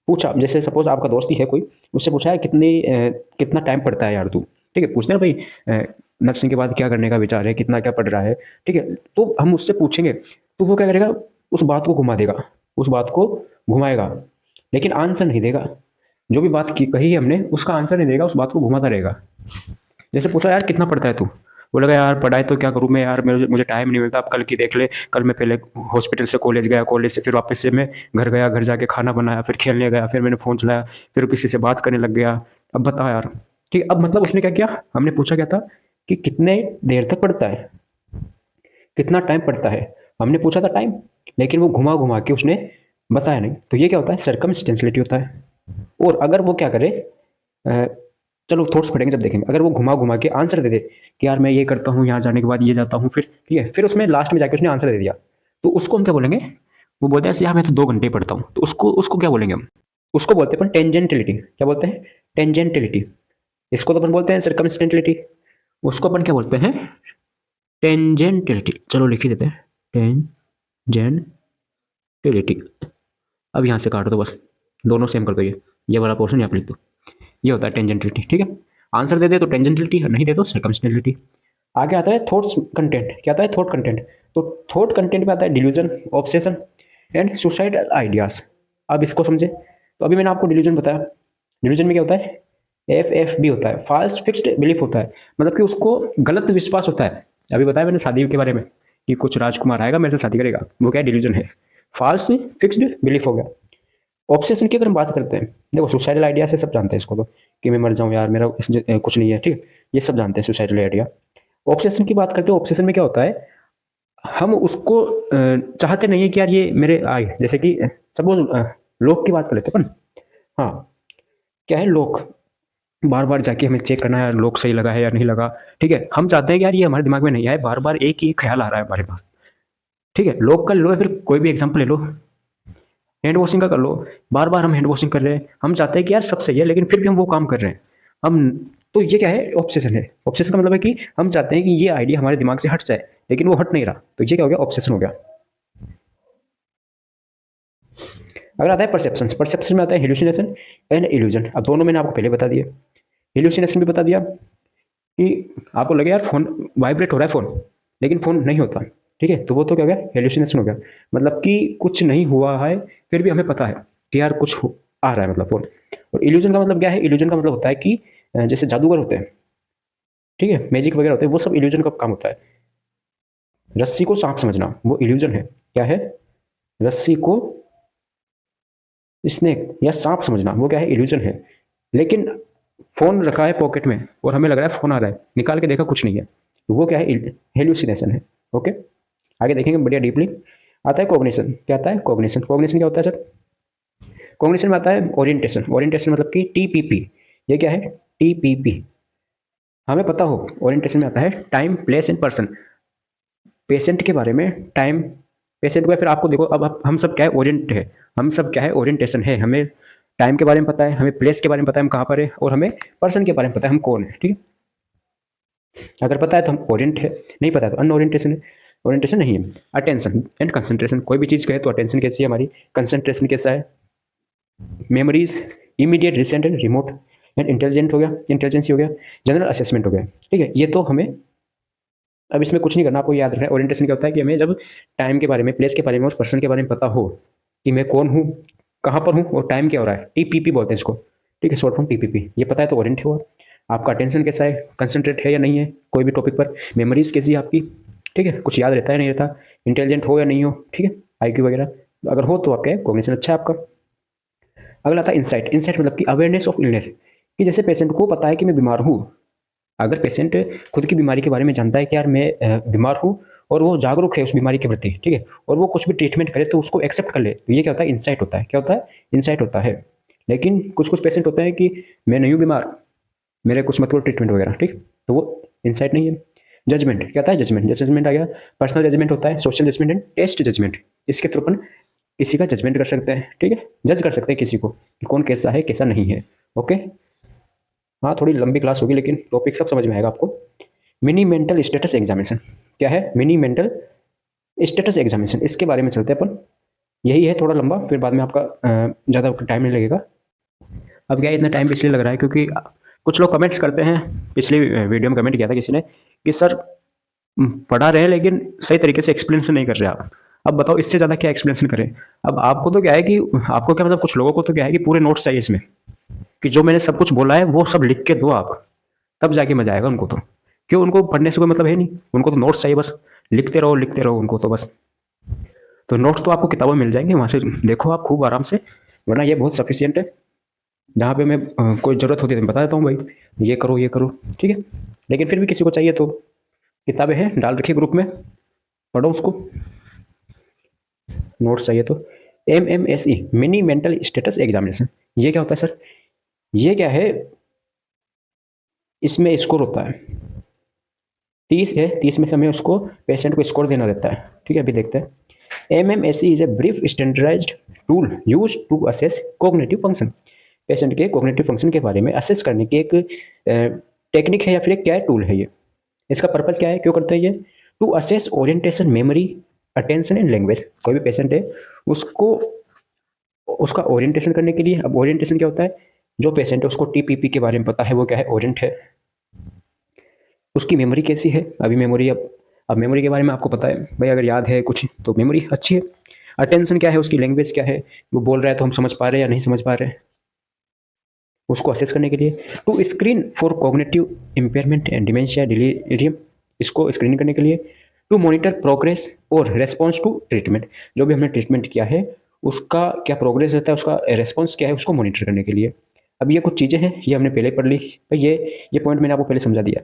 पूछा, जैसे सपोज आपका दोस्त ही है कोई, उससे पूछा है कितना टाइम पढ़ता है यार तू, ठीक है, पूछते हैं ना भाई नर्सिंग के बाद क्या करने का विचार है, कितना क्या पढ़ रहा है, ठीक है। तो हम उससे पूछेंगे तो वो क्या करेगा, उस बात को घुमा देगा, उस बात को घुमाएगा, लेकिन आंसर नहीं देगा। जो भी बात की कही है हमने उसका आंसर नहीं देगा, उस बात को घुमाता रहेगा। जैसे पूछा यार कितना पढ़ता है तू, बोलेगा यार पढ़ाई तो क्या करूँ मैं यार, मुझे टाइम नहीं मिलता, अब कल की देख ले, कल मैं पहले हॉस्पिटल से कॉलेज गया, कॉलेज से फिर वापस से मैं घर गया, घर जाके खाना बनाया, फिर खेलने गया, फिर मैंने फ़ोन चलाया, फिर किसी से बात करने लग गया, अब बता यार। ठीक है, अब मतलब उसने क्या किया, हमने पूछा क्या था कि कितने देर तक पढ़ता है, कितना टाइम पढ़ता है, हमने पूछा था टाइम, लेकिन वो घुमा घुमा के उसने बताया नहीं, तो ये क्या होता है, सरकमस्टेंशियलिटी होता है। और अगर वो क्या करे, अ, चलो थॉट्स पढ़ेंगे जब देखेंगे, अगर वो घुमा घुमा के आंसर दे दे कि यार मैं ये करता हूँ, यहाँ जाने के बाद ये जाता हूँ, फिर ठीक है, फिर उसमें लास्ट में जाके उसने आंसर दे दिया, तो उसको हम क्या बोलेंगे, वो बोलते हैं यार मैं तो 2 घंटे पढ़ता हूँ, तो उसको उसको क्या बोलेंगे हम, उसको बोलते हैं अपन टेंजेंटिलिटी। क्या बोलते हैं, टेंजेंटिलिटी। इसको तो अपन बोलते हैं सर्कमस्टेंटिलिटी, उसको अपन क्या बोलते हैं, टेंजेंटिलिटी। चलो लिख ही देते हैं, टेंजेंटिलिटी। अब यहाँ से काट दो बस, दोनों सेम कर दो, ये वाला पोर्शन यहाँ पर लिख दो, ये होता है टेंजेंटिलिटी, ठीक है। आंसर दे दे तो टेंजेंटिलिटी, नहीं दे तो सर्कमस्टेंटिलिटी। आगे आता है थॉट्स कंटेंट। क्या आता है, थॉट कंटेंट। तो थॉट कंटेंट में आता है delusion, obsession and suicidal ideas. अब इसको समझे, तो अभी मैंने आपको डिल्यूजन बताया, डिल्यूजन में क्या होता है, FFB होता है, फाल्स फिक्स्ड बिलीफ होता है, मतलब कि उसको गलत विश्वास होता है। अभी बताया मैंने शादी के बारे में कि कुछ राजकुमार आएगा मेरे से शादी करेगा, वो क्या डिल्यूजन है, फाल्स फिक्स्ड बिलीफ हो गया। ऑब्सेशन की अगर हम बात करते हैं, देखो सुसाइडल आइडिया से सब जानते हैं इसको, तो कि मैं मर जाऊं यार, मेरा कुछ नहीं है, ठीक है, ये सब जानते हैं सुसाइडल आइडिया। ऑब्सेशन की बात करते हैं, ऑब्सेशन में क्या होता है, हम उसको चाहते नहीं है कि यार ये मेरे आए, जैसे कि सपोज लोग की बात कर लेते हैं अपन। हाँ, क्या है, लोग बार बार जाके हमें चेक करना है लोग सही लगा है या नहीं लगा, ठीक है, हम चाहते हैं कि यार ये हमारे दिमाग में नहीं आए, बार बार एक ही ख्याल आ रहा है हमारे पास, ठीक है। लोग का लो या फिर कोई भी एग्जाम्पल ले लो, हैंड वॉशिंग का कर लो, बार बार हम हैंड वॉशिंग कर रहे हैं, हम चाहते हैं कि यार सब सही है, लेकिन फिर भी हम वो काम कर रहे हैं हम, तो ये क्या है, ऑब्सेशन है। ऑब्सेशन का मतलब है कि हम चाहते हैं कि ये आइडिया हमारे दिमाग से हट जाए, लेकिन वो हट नहीं रहा, तो ये क्या हो गया, ऑब्सेशन हो गया। अगर आता है परसेप्शन, परसेप्शन में आता है हेलुसिनेशन एंड इल्यूजन। अब दोनों मैंने आपको पहले बता दिया, हेलुसिनेशन भी बता दिया कि आपको लगे यार फोन वाइब्रेट हो रहा है फोन, लेकिन फोन नहीं होता, ठीक है, तो वो तो क्या हो गया, हेलुसिनेशन हो गया, मतलब कि कुछ नहीं हुआ है फिर भी हमें पता है कि यार आ रहा है मतलब फोन। और इल्यूजन का मतलब क्या है, इल्यूजन का मतलब होता है कि जैसे जादूगर होते हैं, ठीक है, मैजिक वगैरह होते हैं, वो सब इल्यूजन का काम होता है। रस्सी को सांप समझना वो इल्यूजन है, क्या है, रस्सी को स्नेक या सांप समझना वो क्या है, इल्यूजन है। लेकिन फोन रखा है पॉकेट में और हमें लग रहा है फोन आ रहा है, निकाल के देखा कुछ नहीं है, तो वो क्या है, हेल्यूसिनेशन है। ओके, आगे देखेंगे बढ़िया डीपली। आता है कॉग्निशन, क्या आता है कॉग्निशन, कॉग्निशन क्या होता है सर, कॉग्निशन में आता है ओरिएंटेशन, ओरिएंटेशन मतलब कि टीपीपी, ये क्या है, टीपीपी, हमें पता हो ओरिएंटेशन में आता है time place and person, patient के बारे में, टाइम, पेशेंट को, या फिर आपको देखो अब हम सब क्या है, ओरिएंट है, हम सब क्या है, ओरिएंटेशन है, हमें टाइम के बारे में पता है, हमें प्लेस के बारे में पता है हम कहाँ पर है, और हमें पर्सन के बारे में पता है हम कौन है, ठीक है। अगर पता है तो हम ओरिएंट है, नहीं पता है तो अनओरिएंटेशन है, ओरिएंटेशन नहीं है। अटेंशन एंड कंसंट्रेशन, कोई भी चीज़ कहे तो अटेंशन कैसी है हमारी, कंसंट्रेशन कैसा है, memories immediate recent and remote, and intelligent हो गया, इंटेलिजेंसी हो गया, जनरल असेसमेंट हो गया, ठीक है। ये तो हमें अब इसमें कुछ नहीं करना, आपको याद रखना है ओरिएंटेशन क्या होता है कि हमें जब टाइम के बारे में, प्लेस के बारे में और पर्सन के बारे में पता हो कि मैं कौन हूँ, कहाँ पर हूँ और टाइम क्या हो रहा है, टीपीपी बोलते हैं इसको, ठीक है, शॉर्ट फॉर्म टीपीपी, ये पता है तो ओरिएंट हुआ। आपका अटेंशन कैसा है, कंसंट्रेट है या नहीं है कोई भी टॉपिक पर, मेमोरीज कैसी है आपकी, ठीक है, कुछ याद रहता है नहीं रहता, इंटेलिजेंट हो या नहीं हो, ठीक है, आईक्यू वगैरह अगर हो तो आपका कॉग्निशन अच्छा है आपका। अगला आता है इंसाइट, इंसाइट मतलब कि अवेयरनेस ऑफ इलनेस, कि जैसे पेशेंट को पता है कि मैं बीमार हूँ, अगर पेशेंट खुद की बीमारी के बारे में जानता है कि यार मैं बीमार हूँ, और वो जागरूक है उस बीमारी के प्रति, ठीक है, और वो कुछ भी ट्रीटमेंट करे तो उसको एक्सेप्ट कर ले, तो ये क्या होता है, इंसाइट होता है, क्या होता है, इंसाइट होता है। लेकिन कुछ कुछ पेशेंट होते हैं कि मैं नहीं हूँ बीमार, मेरे कुछ मतलब ट्रीटमेंट वगैरह, ठीक, तो वो इंसाइट नहीं है। जजमेंट क्या था है, जजमेंट, जैसे जजमेंट आ गया, पर्सनल जजमेंट होता है, social judgement and test judgement, इसके थ्रू अपन किसी का जजमेंट कर सकते हैं, ठीक है, जज कर सकते हैं किसी को कि कौन कैसा है कैसा नहीं है। ओके, हाँ थोड़ी लंबी क्लास होगी लेकिन टॉपिक सब समझ में आएगा आपको। मिनी मेंटल स्टेटस एग्जामिनेशन, क्या है मिनी मेंटल स्टेटस एग्जामिनेशन, इसके बारे में चलते हैं अपन, यही है थोड़ा लंबा, फिर बाद में आपका ज़्यादा टाइम नहीं लगेगा। अब क्या है, इतना टाइम इसलिए लग रहा है क्योंकि कुछ लोग कमेंट्स करते हैं, पिछली वीडियो में कमेंट किया था किसी ने कि सर पढ़ा रहे लेकिन सही तरीके से एक्सप्लेनेशन नहीं कर रहे आप, अब बताओ इससे ज़्यादा क्या एक्सप्लेनेशन करें। अब आपको तो क्या है कि आपको क्या मतलब, कुछ लोगों को तो क्या है कि पूरे नोट्स चाहिए इसमें, कि जो मैंने सब कुछ बोला है वो सब लिख के दो आप, तब जाके मजा आएगा उनको तो, क्यों, उनको पढ़ने से कोई मतलब है नहीं, उनको तो नोट्स चाहिए बस, लिखते रहो उनको तो बस। तो नोट्स तो आपको किताबों में मिल जाएंगे, वहाँ से देखो आप खूब आराम से, वरना ये बहुत सफिशियंट है। जहाँ पे मैं कोई ज़रूरत होती है तो मैं बता देता हूँ भाई ये करो, ठीक है। लेकिन फिर भी किसी को चाहिए तो किताबें हैं डाल रखिए ग्रुप में, पढ़ो उसको, नोट्स चाहिए तो। MMSE mini mental status examination, ये क्या होता है सर, ये क्या है, इसमें स्कोर होता है 30 है, 30 में से हमें उसको पेशेंट को स्कोर देना रहता है, ठीक है, अभी देखते हैं। MMSE is a brief standardised tool use to assess cognitive function, patient के कोग्निटिव फंक्शन के बारे में असेस करने की एक टेक्निक है या फिर एक क्या टूल है ये, इसका पर्पज़ क्या है, क्यों करते हैं ये, to assess orientation, memory, attention and language. कोई भी पेशेंट है उसको उसका ओरिएंटेशन करने के लिए, अब ओरिएंटेशन क्या होता है, जो पेशेंट है उसको टीपीपी के बारे में पता है वो क्या है, ओरिएंट है। उसकी मेमोरी कैसी है, अभी मेमोरी, अब मेमोरी के बारे में आपको पता है भाई, अगर याद है कुछ तो मेमोरी अच्छी है। अटेंशन क्या है, उसकी लैंग्वेज क्या है, वो बोल रहा है तो हम समझ पा रहे हैं या नहीं समझ पा रहे हैं, उसको असेस करने के लिए। To screen for cognitive impairment and dementia delirium, इसको स्क्रीन करने के लिए। टू मॉनिटर प्रोग्रेस और रेस्पॉन्स टू ट्रीटमेंट, जो भी हमने ट्रीटमेंट किया है उसका क्या प्रोग्रेस रहता है, उसका रेस्पॉन्स क्या है, उसको मॉनिटर करने के लिए। अब ये कुछ चीज़ें हैं, ये हमने पहले पढ़ ली भाई, ये पॉइंट मैंने आपको पहले समझा दिया।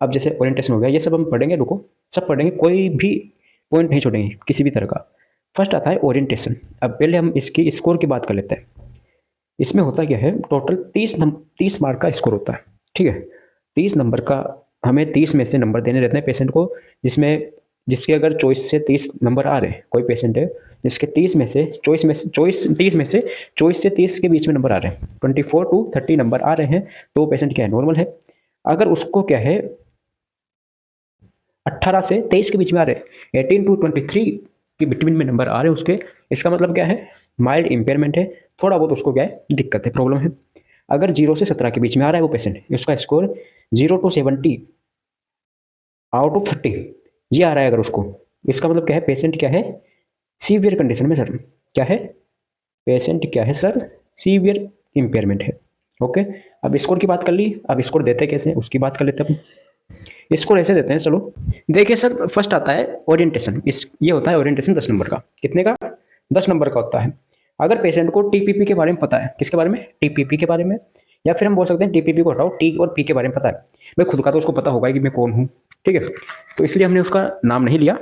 अब जैसे ओरिएंटेशन हो गया, ये सब हम पढ़ेंगे, रुको सब पढ़ेंगे, कोई भी पॉइंट नहीं छोड़ेंगे किसी भी तरह का। फर्स्ट आता है ओरिएंटेशन, अब पहले हम इसकी स्कोर की बात कर लेते हैं। इसमें होता क्या है, टोटल 30 मार्क का स्कोर होता है, ठीक है, 30 नंबर का, हमें 30 में से नंबर देने रहते हैं पेशेंट को, जिसमें जिसके अगर चॉइस से 30 नंबर आ रहे हैं, कोई पेशेंट है जिसके 30 में से चॉइस में से चॉइस 30 में से चॉइस से 30 के बीच में नंबर आ रहे हैं, 24 to 30 नंबर आ रहे हैं, तो पेशेंट क्या है, नॉर्मल है। अगर उसको क्या है 18 से 23 के बीच में आ रहे हैं, 18 to 23 कि बिटवीन में नंबर आ रहे हैं उसके, इसका मतलब क्या है, माइल्ड इम्पेयरमेंट है, थोड़ा बहुत उसको क्या है, दिक्कत है, प्रॉब्लम है। अगर 0 से 17 के बीच में आ रहा है वो पेशेंट, उसका स्कोर 0 to 70 आउट ऑफ 30 ये आ रहा है अगर उसको, इसका मतलब क्या है, पेशेंट क्या है, सीवियर कंडीशन में सर, क्या है, पेशेंट क्या है सर, सीवियर इम्पेयरमेंट है। ओके, अब स्कोर की बात कर ली, अब स्कोर देते कैसे उसकी बात कर लेते हैं अपन। स्कोर ऐसे देते हैं, चलो देखिए सर, फर्स्ट आता है ओरिएंटेशन, इस ये होता है ओरिएंटेशन 10 नंबर का, कितने का, 10 नंबर का होता है। अगर पेशेंट को टीपीपी के बारे में पता है, किसके बारे में, टीपीपी के बारे में, या फिर हम बोल सकते हैं टीपीपी को हटाओ, टी और पी के बारे में पता है, भाई खुद का तो उसको पता होगा कि मैं कौन हूँ, ठीक है, तो इसलिए हमने उसका नाम नहीं लिया।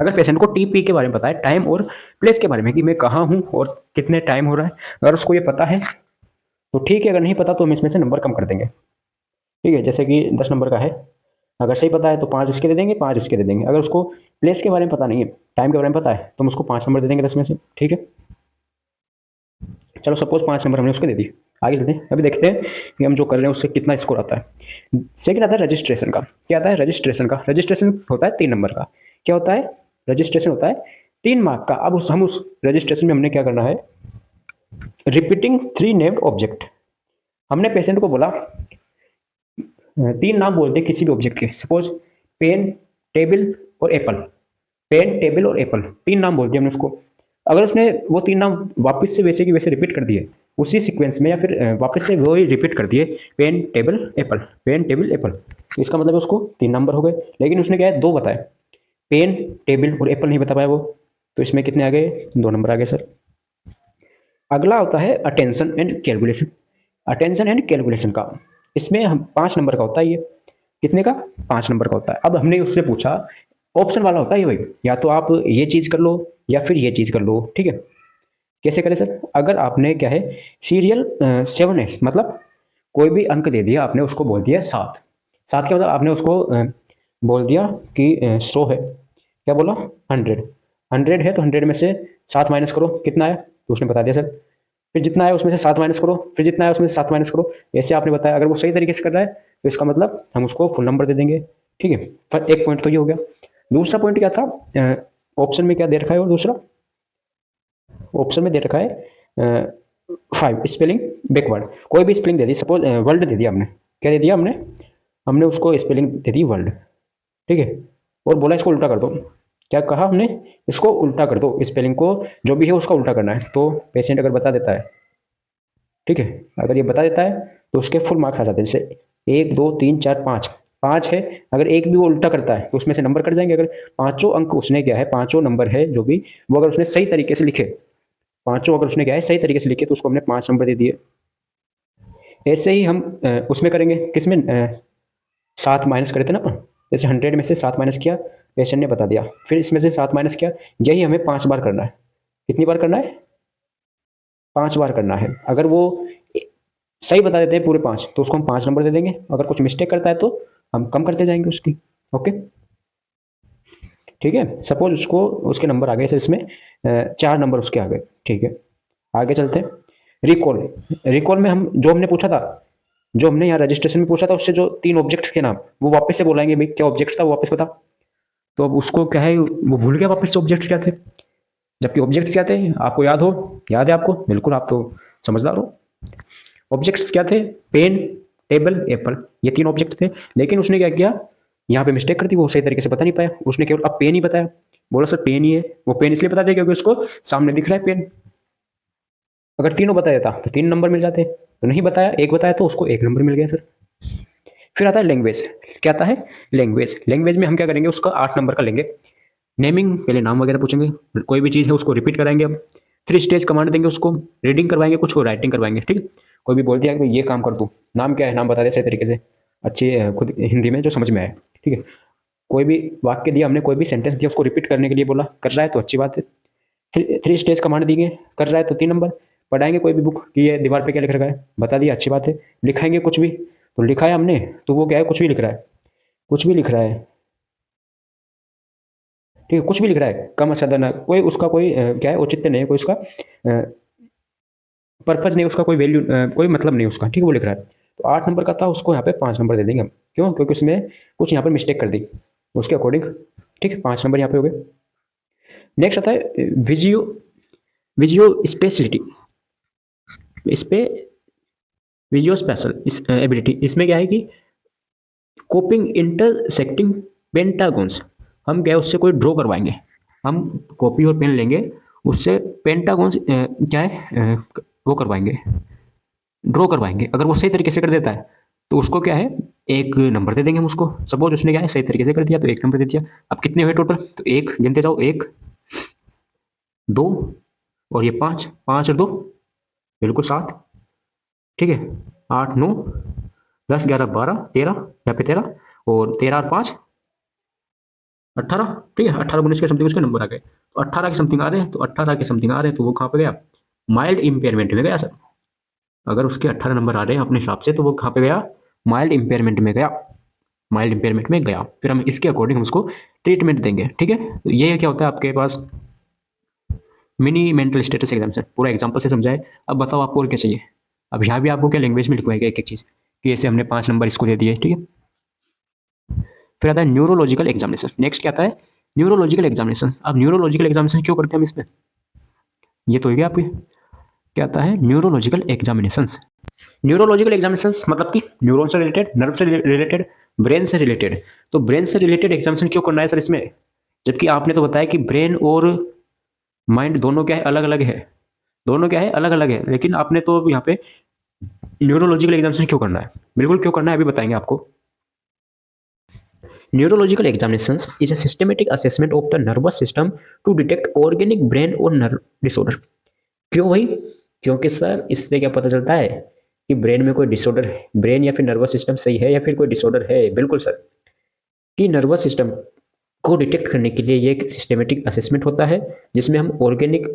अगर पेशेंट को टीपी के बारे में पता है, टाइम और प्लेस के बारे में, कि मैं कहाँ हूँ और कितने टाइम हो रहा है, अगर उसको ये पता है तो ठीक है, अगर नहीं पता तो हम इसमें से नंबर कम कर देंगे, ठीक है, जैसे कि 10 नंबर का है, अगर सही पता है तो 5 इसके दे देंगे, 5 इसके दे देंगे। अगर उसको प्लेस के बारे में पता नहीं है, टाइम के बारे में पता है, तो हम उसको 5 नंबर दे देंगे 10 में से, ठीक है। चलो सपोज 5 नंबर हमने उसको दे दिए, आगे चलते हैं, अभी देखते हैं कि हम जो कर रहे हैं उससे कितना स्कोर आता है। सेकंड आता है रजिस्ट्रेशन का, क्या आता है रजिस्ट्रेशन का, रजिस्ट्रेशन होता है 3 नंबर का, क्या होता है, रजिस्ट्रेशन होता है 3 मार्क का। अब हम उस रजिस्ट्रेशन में हमने क्या करना है, रिपीटिंग 3 नेम्ड ऑब्जेक्ट, हमने पेशेंट को बोला 3 नाम बोल दिए किसी भी ऑब्जेक्ट के, सपोज पेन, टेबल और एप्पल, पेन, टेबल और एप्पल, 3 नाम बोल दिए हमने उसको। अगर उसने वो 3 नाम वापस से वैसे की वैसे रिपीट कर दिए उसी सीक्वेंस में, या फिर वापस से वो ही रिपीट कर दिए, pen, table, apple, pen, table, apple, तो इसका मतलब उसको 3 नंबर हो गए। लेकिन उसने क्या है, 2 बताए, पेन, टेबल और एप्पल नहीं बता पाया वो, तो इसमें कितने आ गए, 2 नंबर आ गए सर। अगला होता है attention and calculation, attention and calculation का, इसमें हम 5 नंबर का होता है, ये कितने का, 5 नंबर का होता है। अब हमने उससे पूछा, ऑप्शन वाला होता है ये भाई, या तो आप ये चीज़ कर लो या फिर ये चीज़ कर लो, ठीक है। कैसे करें सर, अगर आपने क्या है, सीरियल 7s मतलब कोई भी अंक दे दिया आपने, उसको बोल दिया 7, 7 के मतलब आपने उसको बोल दिया कि 100 है, क्या बोला, 100, 100 है तो 100 में से 7 माइनस करो, कितना है, तो उसने बता दिया सर। फिर जितना है उसमें से 7 माइनस करो, फिर जितना है उसमें से 7 माइनस करो, ऐसे आपने बताया। अगर वो सही तरीके से कर रहा है तो इसका मतलब हम उसको फुल नंबर दे देंगे, ठीक है। एक पॉइंट तो ये हो गया। दूसरा पॉइंट क्या था, ऑप्शन में क्या दे रखा है, और दूसरा ऑप्शन में दे रखा है 5 स्पेलिंग बैकवर्ड, कोई भी स्पेलिंग दे दी, सपोज वर्ल्ड दे दिया हमने, क्या दे दिया हमने, हमने उसको स्पेलिंग दे दी वर्ल्ड, ठीक है, और बोला इसको उल्टा कर दो, क्या कहा हमने, इसको उल्टा कर दो, स्पेलिंग को जो भी है उसका उल्टा करना है। तो पेशेंट अगर बता देता है, ठीक है, अगर ये बता देता है तो उसके फुल मार्क्स आ जाते हैं, जैसे 1 2 3 4 5, 5 है, अगर एक भी वो उल्टा करता है तो उसमें से नंबर कट जाएंगे। अगर पांचों अंक उसने क्या है, पांचों नंबर है जो भी, वो अगर उसने सही तरीके से लिखे, पांचों अगर उसने क्या है सही तरीके से लिखे, तो उसको हमने 5 नंबर दे दिए। ऐसे ही हम उसमें करेंगे, किसमें 7 माइनस करे थे ना अपन, जैसे 100 में से 7 माइनस किया, पेशेंट ने बता दिया, फिर इसमें से 7 माइनस किया, यही हमें 5 बार करना है। कितनी बार करना है, 5 बार करना है। अगर वो सही बता देते हैं पूरे 5, तो उसको हम 5 नंबर दे देंगे, अगर कुछ मिस्टेक करता है तो हम कम करते जाएंगे उसकी, ओके, ठीक है। सपोज उसको उसके नंबर आ गए सर, इसमें 4 नंबर उसके आ गए, ठीक है, आगे चलते हैं। रिकॉल, रिकॉल में हम जो हमने पूछा था, जो हमने यहाँ रजिस्ट्रेशन में पूछा था, उससे जो 3 ऑब्जेक्ट्स के नाम वो वापस से बोलाएंगे, भाई क्या ऑब्जेक्ट्स था वो वापस बता। तो अब उसको क्या है, वो भूल गया वापस से ऑब्जेक्ट्स क्या थे, जबकि ऑब्जेक्ट्स क्या थे आपको याद हो, याद है आपको, बिल्कुल आप तो समझदार हो। ऑब्जेक्ट्स क्या थे, पेन, टेबल, एप्पल, ये 3 ऑब्जेक्ट थे। लेकिन उसने क्या किया, यहाँ पे मिस्टेक कर दी, वो सही तरीके से बता नहीं पाया, उसने केवल अब पेन ही बताया, बोला सर पेन ही है। वो पेन इसलिए बता दिया क्योंकि उसको सामने दिख रहा है पेन, अगर तीनों बता देता तो 3 नंबर मिल जाते, तो नहीं बताया, एक बताया तो उसको 1 नंबर मिल गया सर। फिर आता है लैंग्वेज, क्या आता है, लैंग्वेज, लैंग्वेज में हम क्या करेंगे, उसका 8 नंबर का लेंगे। नेमिंग, पहले नाम वगैरह पूछेंगे, कोई भी चीज़ है उसको रिपीट कराएंगे हम। 3 स्टेज कमांड देंगे उसको, रीडिंग करवाएंगे, कुछ को राइटिंग करवाएंगे, ठीक है। कोई भी बोल दिया कि ये काम कर तू, नाम क्या है, नाम बता दे सही तरीके से, अच्छी खुद हिंदी में जो समझ में आए, ठीक है। कोई भी वाक्य दिया हमने, कोई भी सेंटेंस दिया, उसको रिपीट करने के लिए बोला, कर रहा है तो अच्छी बात है। 3 स्टेज कमांड दिए, कर रहा है तो 3 नंबर। पढ़ाएंगे कोई भी बुक कि ये दीवार पे क्या लिख रखा है, बता दिया, अच्छी बात है। लिखाएंगे कुछ भी, तो लिखा है हमने, तो वो क्या है, कुछ भी लिख रहा है, कुछ भी लिख रहा है, ठीक है, कुछ भी लिख रहा है, कम असाधा ना, कोई उसका कोई क्या है, औचित्य नहीं है, कोई उसका पर्पज नहीं, उसका कोई वैल्यू, कोई मतलब नहीं उसका, ठीक है, वो लिख रहा है। तो 8 नंबर का था, उसको यहाँ पे 5 नंबर दे देंगे हम, क्यों, क्योंकि उसमें कुछ यहाँ पर मिस्टेक कर दी उसके अकॉर्डिंग, ठीक है, 5 नंबर यहाँ पे हो गए। नेक्स्ट आता है विजियो स्पेशलिटी, इस पे विजियो स्पेशल इस एबिलिटी, इसमें क्या है कि कोपिंग इंटरसेक्टिंग पेंटागोन्स, हम क्या है उससे कोई ड्रॉ करवाएंगे, हम कॉपी और पेन लेंगे, उससे पेंटागोन्स क्या है वो करवाएंगे, ड्रॉ करवाएंगे। अगर वो सही तरीके से कर देता है तो उसको क्या है एक नंबर दे देंगे हम उसको। सपोज उसने क्या है सही तरीके से कर दिया तो एक नंबर दे दिया। अब कितने हुए टोटल, तो एक गिनते जाओ, एक, दो, और ये पाँच, पाँच और दो बिल्कुल सात, ठीक है, आठ, नौ, 10, 11, 12, 13, यहाँ पे 13, और 13 और 5 18, ठीक है, 18 19 के समथिंग उसके नंबर आ गए। तो 18 के समथिंग आ रहे हैं, तो 18 के समथिंग आ रहे हैं, तो वो कहाँ पे गया, माइल्ड इम्पेयरमेंट में गया सर। अगर उसके 18 नंबर आ रहे हैं अपने हिसाब से तो वो कहाँ पे गया, माइल्ड इम्पेयरमेंट में गया, माइल्ड इम्पेयरमेंट में गया। फिर हम इसके अकॉर्डिंग हम उसको ट्रीटमेंट देंगे, ठीक है। तो ये क्या होता है आपके पास मिनी मेंटल स्टेटस एग्जामिनेशन, पूरा एग्जाम्पल से समझाए। अब बताओ आपको और क्या चाहिए। अब यहाँ भी आपको क्या लैंग्वेज में लिखवाएगा एक एक चीज़ कि ऐसे हमने 5 नंबर इसको दे दिए, ठीक है। फिर आता है न्यूरोलॉजिकल एग्जामिनेशन। नेक्स्ट क्या आता है, न्यूरोलॉजिकल एग्जामिनेशन। अब न्यूरोलॉजिकल एग्जामिनेशन क्यों करते हैं हम इसमें, ये तो हो गया आपके। क्या आता है न्यूरोलॉजिकल एग्जामिनेशन। न्यूरोलॉजिकल एग्जामिनेशन मतलब कि न्यूरॉन से रिलेटेड, नर्व से रिलेटेड, ब्रेन से रिलेटेड। तो ब्रेन से रिलेटेड एग्जामिनेशन क्यों करना है सर इसमें, जबकि आपने तो बताया कि ब्रेन और माइंड दोनों क्या है अलग अलग है, दोनों क्या है अलग अलग है, लेकिन आपने तो यहाँ पे न्यूरोलॉजिकल एग्जामिनेशन क्यों करना है, बिल्कुल क्यों करना है अभी बताएंगे आपको। Neurological examinations is a systematic assessment of the nervous system to detect organic brain or nerve disorder। क्यों भाई, क्योंकि सर इससे क्या पता चलता है कि ब्रेन में कोई डिसऑर्डर है, ब्रेन या फिर नर्वस सिस्टम सही है या फिर कोई डिसऑर्डर है, बिल्कुल सर। कि नर्वस सिस्टम को डिटेक्ट करने के लिए ये एक सिस्टमेटिक असेसमेंट होता है जिसमें हम ऑर्गेनिक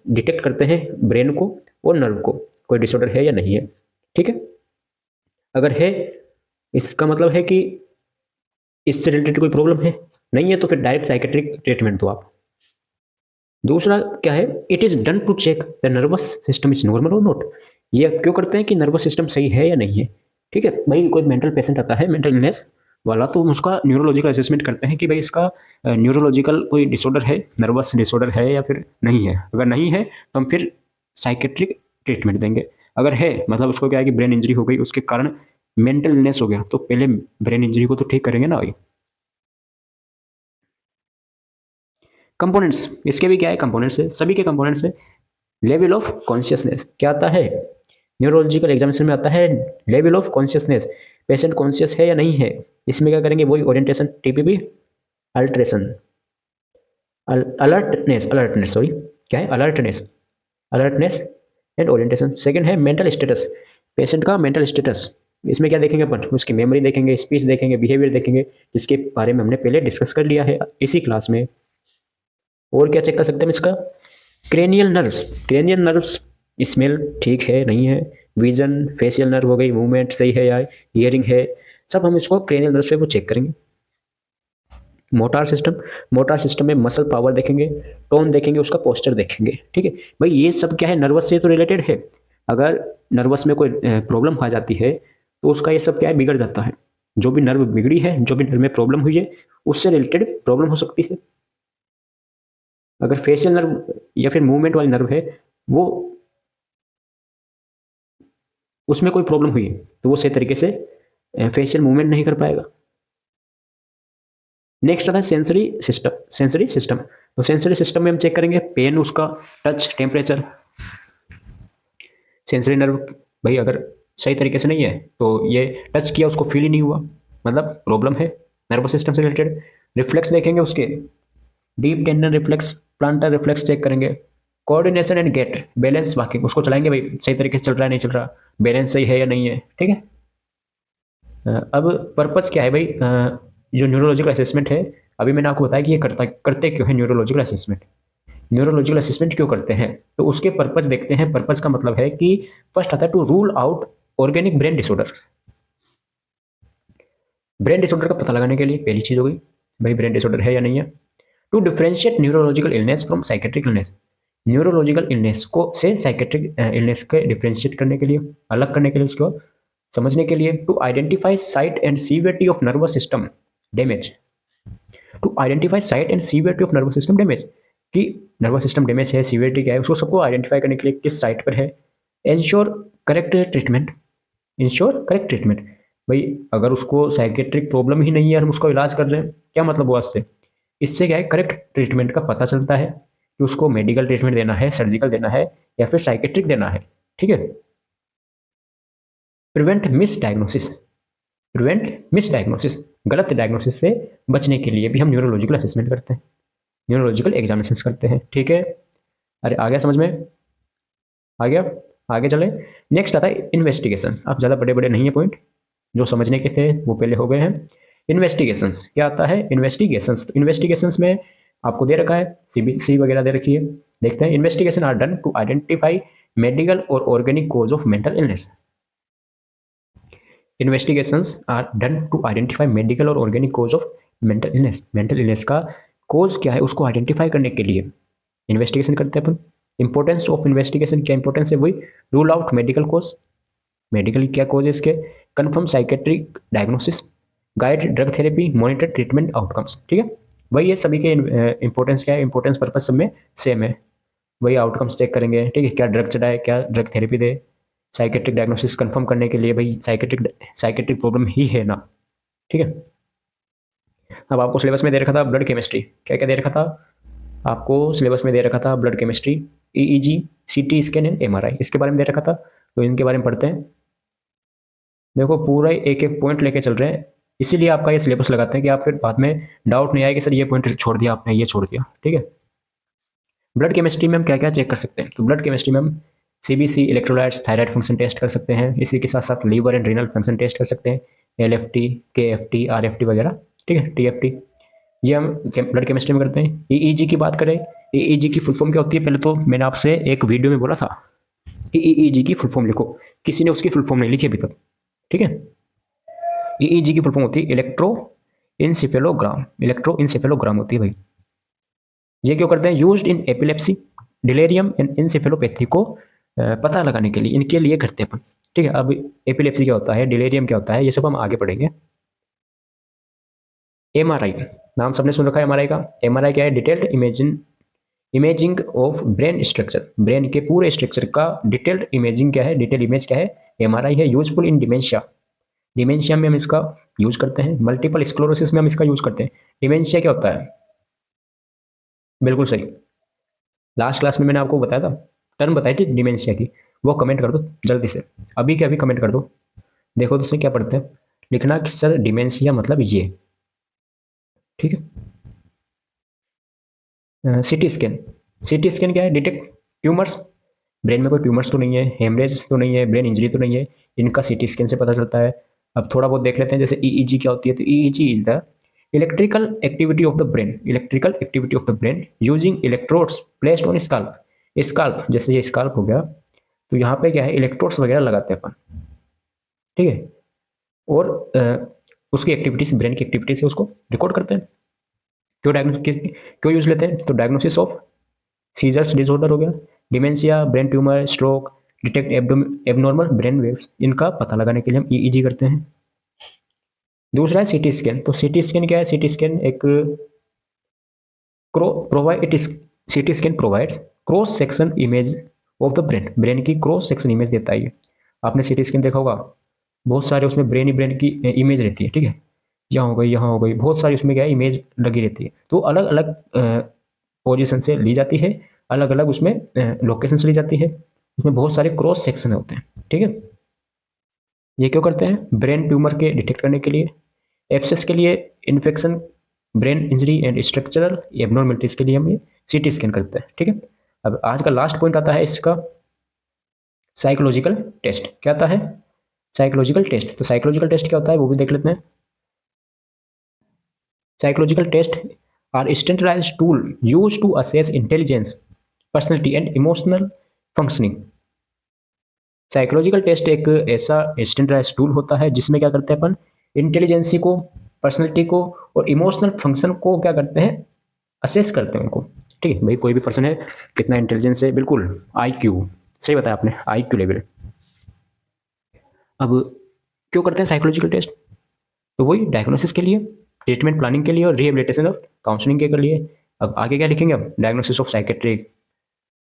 डिटेक्ट करते हैं ब्रेन को और नर्व को, कोई डिसऑर्डर है या नहीं है, ठीक है। अगर है इसका मतलब है कि इससे रिलेटेड कोई प्रॉब्लम है, नहीं है तो फिर डायरेक्ट साइकेट्रिक ट्रीटमेंट दो आप। दूसरा क्या है, it is done to check the nervous system is normal और नॉट। ये क्यों करते हैं कि नर्वस सिस्टम सही है या नहीं है, ठीक है। भाई कोई मेंटल पेशेंट आता है मेंटल इलनेस वाला, तो हम उसका न्यूरोलॉजिकल असेसमेंट करते हैं कि भाई इसका न्यूरोलॉजिकल कोई डिसऑर्डर है, नर्वस डिसऑर्डर है या फिर नहीं है। अगर नहीं है तो हम फिर साइकेट्रिक ट्रीटमेंट देंगे। अगर है मतलब उसको क्या है कि ब्रेन इंजरी हो गई उसके कारण मेंटल इलनेस हो गया, तो पहले ब्रेन इंजरी को तो ठीक करेंगे ना भाई। कंपोनेंट्स, इसके भी क्या है कंपोनेंट्स है, सभी के कंपोनेंट्स है। लेवल ऑफ कॉन्शियसनेस क्या आता है न्यूरोलॉजिकल एग्जामिनेशन में, आता है level of consciousness, patient conscious है या नहीं है। इसमें क्या करेंगे वही orientation TPB alteration, alertness, alertness sorry, क्या है alertness, alertness and orientation. Second है मेंटल स्टेटस, पेशेंट का मेंटल स्टेटस। इसमें क्या देखेंगे अपन, उसकी मेमोरी देखेंगे, स्पीच देखेंगे, बिहेवियर देखेंगे, जिसके बारे में हमने पहले डिस्कस कर लिया है इसी क्लास में। और क्या चेक कर सकते हैं इसका, cranial nerves, cranial nerves smell ठीक है नहीं है, विजन, फेशियल नर्व हो गई, मूवमेंट सही है या हियरिंग है, सब हम इसको क्रेनियल नर्व्स पे वो चेक करेंगे। मोटार सिस्टम, मोटार सिस्टम में मसल पावर देखेंगे, टोन देखेंगे, उसका पोस्चर देखेंगे, ठीक है। भाई ये सब क्या है नर्वस से तो रिलेटेड है। अगर नर्वस में कोई प्रॉब्लम आ जाती है तो उसका ये सब क्या है बिगड़ जाता है। जो भी नर्व बिगड़ी है, जो भी नर्व में प्रॉब्लम हुई है, उससे रिलेटेड प्रॉब्लम हो सकती है। अगर फेशियल नर्व या फिर मूवमेंट वाली नर्व है, वो उसमें कोई प्रॉब्लम हुई है तो वो सही तरीके से फेशियल मूवमेंट नहीं कर पाएगा। नेक्स्ट आता है सेंसरी सिस्टम, सेंसरी सिस्टम। तो सेंसरी सिस्टम में हम चेक करेंगे पेन, उसका टच, टेम्परेचर। सेंसरी नर्व भाई अगर सही तरीके से नहीं है तो ये टच किया उसको फील ही नहीं हुआ, मतलब प्रॉब्लम है नर्वस सिस्टम से रिलेटेड। रिफ्लेक्स देखेंगे उसके, deep tendon reflex, plantar reflex check करेंगे। Coordination and gait, balance walking, उसको चलाएंगे भाई सही तरीके से चल रहा है नहीं चल रहा, बैलेंस सही है या नहीं है, ठीक है। अब पर्पस क्या है भाई, जो न्यूरोलॉजिकल असेसमेंट है, अभी मैंने आपको बताया कि ये करते क्यों है न्यूरोलॉजिकल असेसमेंट, न्यूरोलॉजिकल असेसमेंट क्यों करते हैं, तो उसके पर्पस देखते हैं। पर्पस का मतलब है कि फर्स्ट आता है to rule out organic brain disorder. Brain disorder का पता लगाने के लिए पहली चीज हो गई भाई ब्रेन डिसऑर्डर है या नहीं है। To differentiate neurological illness from psychiatric illness, neurological illness को से साइकेट्रिक इलनेस के डिफरेंशिएट करने के लिए, अलग करने के लिए, उसको समझने के लिए। To identify site and severity of nervous system damage, to identify site and severity of nervous system damage, कि नर्वस सिस्टम डैमेज है, सीवियरिटी क्या है, उसको सबको आइडेंटिफाई करने के लिए किस साइट पर है। Ensure correct treatment, ensure correct treatment, भाई अगर उसको साइकेट्रिक प्रॉब्लम ही नहीं है और हम उसको इलाज कर रहे हैं, क्या मतलब हुआ इससे? इससे क्या है, करेक्ट ट्रीटमेंट का पता चलता है कि उसको मेडिकल ट्रीटमेंट देना है, सर्जिकल देना है या फिर साइकेट्रिक देना है। ठीक है। Prevent miss diagnosis, prevent miss diagnosis, गलत डायग्नोसिस से बचने के लिए भी हम न्यूरोलॉजिकल असेसमेंट करते हैं, न्यूरोलॉजिकल एग्जामिनेशन करते हैं। ठीक है, अरे आ गया समझ में? आ गया? आगे चले। नेक्स्ट आता है इन्वेस्टिगेशन। अब ज़्यादा बड़े बड़े नहीं है पॉइंट, जो समझने के थे वो पहले हो गए हैं। इन्वेस्टिगेशंस क्या आता है? इन्वेस्टिगेशंस, तो इन्वेस्टिगेशंस में आपको दे रखा है, सीबीसी वगैरह दे रखी है। देखते हैं। Investigation are done to identify medical और organic cause of mental illness. Investigations are done to identify medical और organic cause of mental illness. Mental illness का कॉज क्या है उसको आइडेंटिफाई करने के लिए इन्वेस्टिगेशन करते हैं अपन। इंपॉर्टेंस ऑफ इन्वेस्टिगेशन, क्या इंपॉर्टेंस है? वही rule out medical cause, medical क्या कॉज है इसके, confirm psychiatric diagnosis, guide drug therapy, monitor treatment outcomes. ठीक है, वही ये सभी के इंपॉर्टेंस क्या है, इंपॉर्टेंस पर्पज सब में सेम है। वही आउटकम्स चेक करेंगे। ठीक है, क्या ड्रग चलाए, क्या ड्रग थेरेपी दे, साइकेट्रिक डायग्नोसिस कंफर्म करने के लिए भाई साइकेट्रिक प्रॉब्लम ही है ना। ठीक है। अब आपको सिलेबस में दे रखा था ब्लड केमिस्ट्री, क्या क्या दे रखा था आपको सिलेबस में? दे रखा था blood chemistry, EEG, CT scan and MRI, इसके बारे में दे रखा था। तो इनके बारे में पढ़ते हैं। देखो पूरा एक एक पॉइंट लेके चल रहे हैं, इसीलिए आपका ये सिलेबस लगाते हैं कि आप फिर बाद में डाउट नहीं आए कि सर ये पॉइंट छोड़ दिया आपने, ये छोड़ दिया। ठीक है। ब्लड केमिस्ट्री में हम क्या क्या चेक कर सकते हैं? तो ब्लड केमिस्ट्री में हम CBC, electrolytes, thyroid function test कर सकते हैं। इसी के साथ साथ liver and renal function test कर सकते हैं, एलएफटी, केएफटी, आरएफटी वगैरह। ठीक है, टीएफटी, ये हम ब्लड केमिस्ट्री में करते हैं। ईईजी की बात करें, ईईजी की फुल फॉर्म क्या होती है? पहले तो मैंने आपसे एक वीडियो में बोला था कि ईईजी की फुल फॉर्म लिखो, किसी ने उसकी फुल फॉर्म नहीं लिखी अभी तक। ठीक है। ईईजी की फुल फॉर्म होती है इलेक्ट्रो इंसेफेलोग्राम, इलेक्ट्रो इंसेफेलोग्राम होती है भाई। ये क्यों करते हैं? Used in epilepsy, delirium and encephalopathy को पता लगाने के लिए, इनके लिए करते हैं अपन। ठीक है। अब एपिलेप्सी क्या होता है, डिलेरियम क्या होता है, ये सब हम आगे पढ़ेंगे। एमआरआई, नाम सबने सुन रखा है एमआरआई का। एमआरआई क्या है? Detailed imaging of brain structure, brain के पूरे स्ट्रक्चर का डिटेल्ड इमेजिंग क्या है, डिटेल इमेज क्या है? एमआरआई है। यूजफुल इन डिमेंशिया, डिमेंशिया में हम इसका यूज करते हैं। मल्टीपल स्क्लोरोसिस में हम इसका यूज करते हैं। डिमेंशिया क्या होता है? बिल्कुल सही, लास्ट क्लास में मैंने आपको बताया था, टर्म बताई थी डिमेंशिया की, वो कमेंट कर दो जल्दी से, अभी के अभी कमेंट कर दो। देखो तो उसमें क्या पढ़ते हैं, लिखना कि सर डिमेंशिया मतलब ये। ठीक है। सीटी स्कैन, सीटी स्कैन क्या है? डिटेक्ट ट्यूमर्स, ब्रेन में कोई ट्यूमर्स तो नहीं है, हेमरेज तो नहीं है, ब्रेन इंजरी तो नहीं है, इनका सीटी स्कैन से पता चलता है। अब थोड़ा बहुत देख लेते हैं, जैसे ईईजी क्या होती है? तो EEG is the electrical activity of the brain, electrical activity of the brain using electrodes placed on scalp. Scalp, जैसे ये स्काल्प हो गया, तो यहाँ पे क्या है, इलेक्ट्रोड्स वगैरह लगाते हैं अपन। ठीक है। और उसकी एक्टिविटी से, ब्रेन की एक्टिविटी से उसको रिकॉर्ड करते हैं। क्यों डायग्नोसिस, क्यों यूज लेते हैं? तो डायग्नोसिस ऑफ सीजर्स डिसऑर्डर हो गया, dementia, brain tumour, stroke, detect abnormal brain waves, इनका पता लगाने के लिए हम ईईजी करते हैं। दूसरा है सीटी स्कैन। तो सीटी स्कैन क्या है? सीटी स्कैन एक provide, CT scan provides cross section image of the brain, brain की क्रॉस सेक्शन इमेज देता है ये। आपने सीटी स्कैन देखा होगा, बहुत सारे उसमें ब्रेन ही ब्रेन की इमेज रहती है। ठीक है, यहाँ हो गई, यहाँ हो गई, बहुत सारी उसमें क्या है, इमेज लगी रहती है। तो अलग अलग पोजीशन से ली जाती है, अलग अलग उसमें लोकेशन से ली जाती है, उसमें बहुत सारे क्रॉस सेक्शन होते हैं। ठीक है। ये क्यों करते हैं? ब्रेन ट्यूमर के डिटेक्ट करने के लिए, एब्सेस के लिए, infection, brain injury and structural abnormalities के लिए हम ये सीटी स्कैन करते हैं। ठीक है। अब आज का लास्ट पॉइंट आता है इसका, साइकोलॉजिकल टेस्ट। क्या आता है? Psychological test. तो साइकोलॉजिकल टेस्ट क्या होता है वो भी देख लेते हैं। Psychological test are standardised tool used to assess intelligence, personality and emotional functioning. Psychological test एक ऐसा स्टैंडर्डाइज्ड टूल होता है जिसमें क्या करते हैं अपन, इंटेलिजेंसी को, पर्सनैलिटी को और इमोशनल फंक्शन को क्या करते हैं, असेस करते हैं उनको। ठीक है भाई, कोई भी पर्सन है कितना इंटेलिजेंस है, बिल्कुल आईक्यू, सही बताया आपने, आईक्यू लेवल। अब क्यों करते हैं साइकोलॉजिकल टेस्ट? तो वही डायग्नोसिस के लिए, ट्रीटमेंट प्लानिंग के लिए और रिहेबिलिटेशन और काउंसलिंग के लिए, अब आगे क्या लिखेंगे, अब diagnosis of psychiatric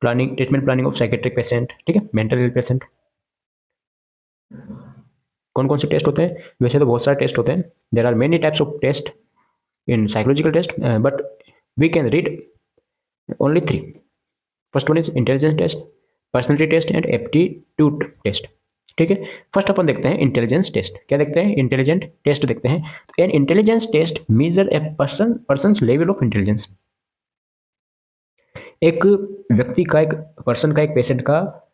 planning, treatment planning of psychiatric patient, ठीक है, मेंटल हेल्थ पेशेंट। कौन कौन से टेस्ट होते हैं, वैसे तो बहुत सारे टेस्ट होते हैं, there are many types of test in psychological test, but we can read only 3। First one is intelligence test, personality test and aptitude test, ठीक है। फर्स्ट अपन देखते हैं इंटेलिजेंस टेस्ट। क्या देखते हैं, इंटेलिजेंट टेस्ट देखते हैं। तो an intelligence test measure a person's level of intelligence. एक व्यक्ति का, एक पर्सन का, एक पेशेंट का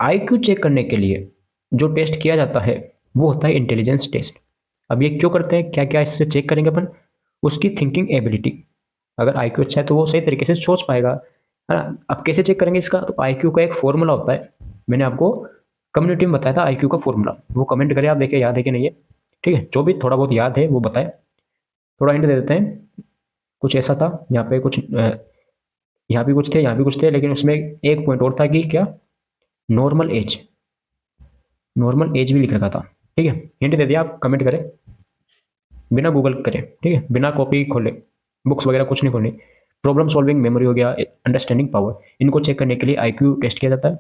आईक्यू चेक करने के लिए जो टेस्ट किया जाता है वो होता है इंटेलिजेंस टेस्ट। अब ये क्यों करते हैं, क्या क्या इससे चेक करेंगे अपन, उसकी थिंकिंग एबिलिटी। अगर आईक्यू अच्छा है तो वो सही तरीके से सोच पाएगा, है ना। अब कैसे चेक करेंगे इसका, तो आईक्यू का एक फॉर्मूला होता है, मैंने आपको कम्युनिटी में बताया था आईक्यू का फॉर्मूला, वो कमेंट करें आप, देखिए याद है कि नहीं है, ठीक है। जो भी थोड़ा बहुत याद है वो बताएं। थोड़ा हिंट दे देते हैं, कुछ ऐसा था यहाँ पे, कुछ यहाँ भी कुछ थे, यहाँ भी कुछ थे, लेकिन उसमें एक पॉइंट और था कि क्या, नॉर्मल एज, नॉर्मल एज भी लिख रखा था, ठीक है। हिंट दे दिया, आप कमेंट करें, बिना गूगल करें, ठीक है, बिना कॉपी खोले, बुक्स वगैरह कुछ नहीं खोलनी। प्रॉब्लम सॉल्विंग मेमोरी हो गया, अंडरस्टैंडिंग पावर, इनको चेक करने के लिए आईक्यू टेस्ट किया जाता है।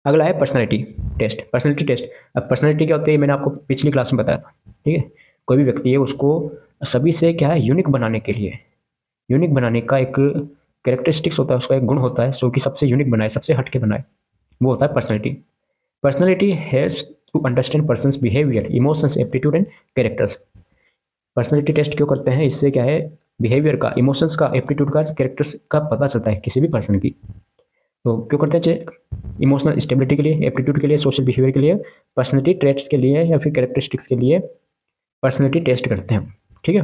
अगला है पर्सनैलिटी टेस्ट। पर्सनैलिटी टेस्ट, अब पर्सनैलिटी क्या होती है मैंने आपको पिछली क्लास में बताया था, ठीक है। कोई भी व्यक्ति है उसको सभी से क्या है, यूनिक बनाने के लिए, यूनिक बनाने का एक कैरेक्टरिस्टिक्स होता है, उसका एक गुण होता है, जो कि सबसे यूनिक बनाए, सबसे हटके बनाए, वो होता है personality. Personality helps to understand person's behaviour, emotions, aptitude and characters. Personality test क्यों करते हैं, इससे क्या है, बिहेवियर का, इमोशंस का, एप्टीट्यूड का, कैरेक्टर्स का पता चलता है किसी भी पर्सन की। तो क्यों करते हैं चेक, इमोशनल स्टेबिलिटी के लिए, एप्टीट्यूड के लिए, सोशल बिहेवियर के लिए, पर्सनैलिटी ट्रेट्स के लिए या फिर कैरेक्टरिस्टिक्स के लिए पर्सनैलिटी टेस्ट करते हैं, ठीक है।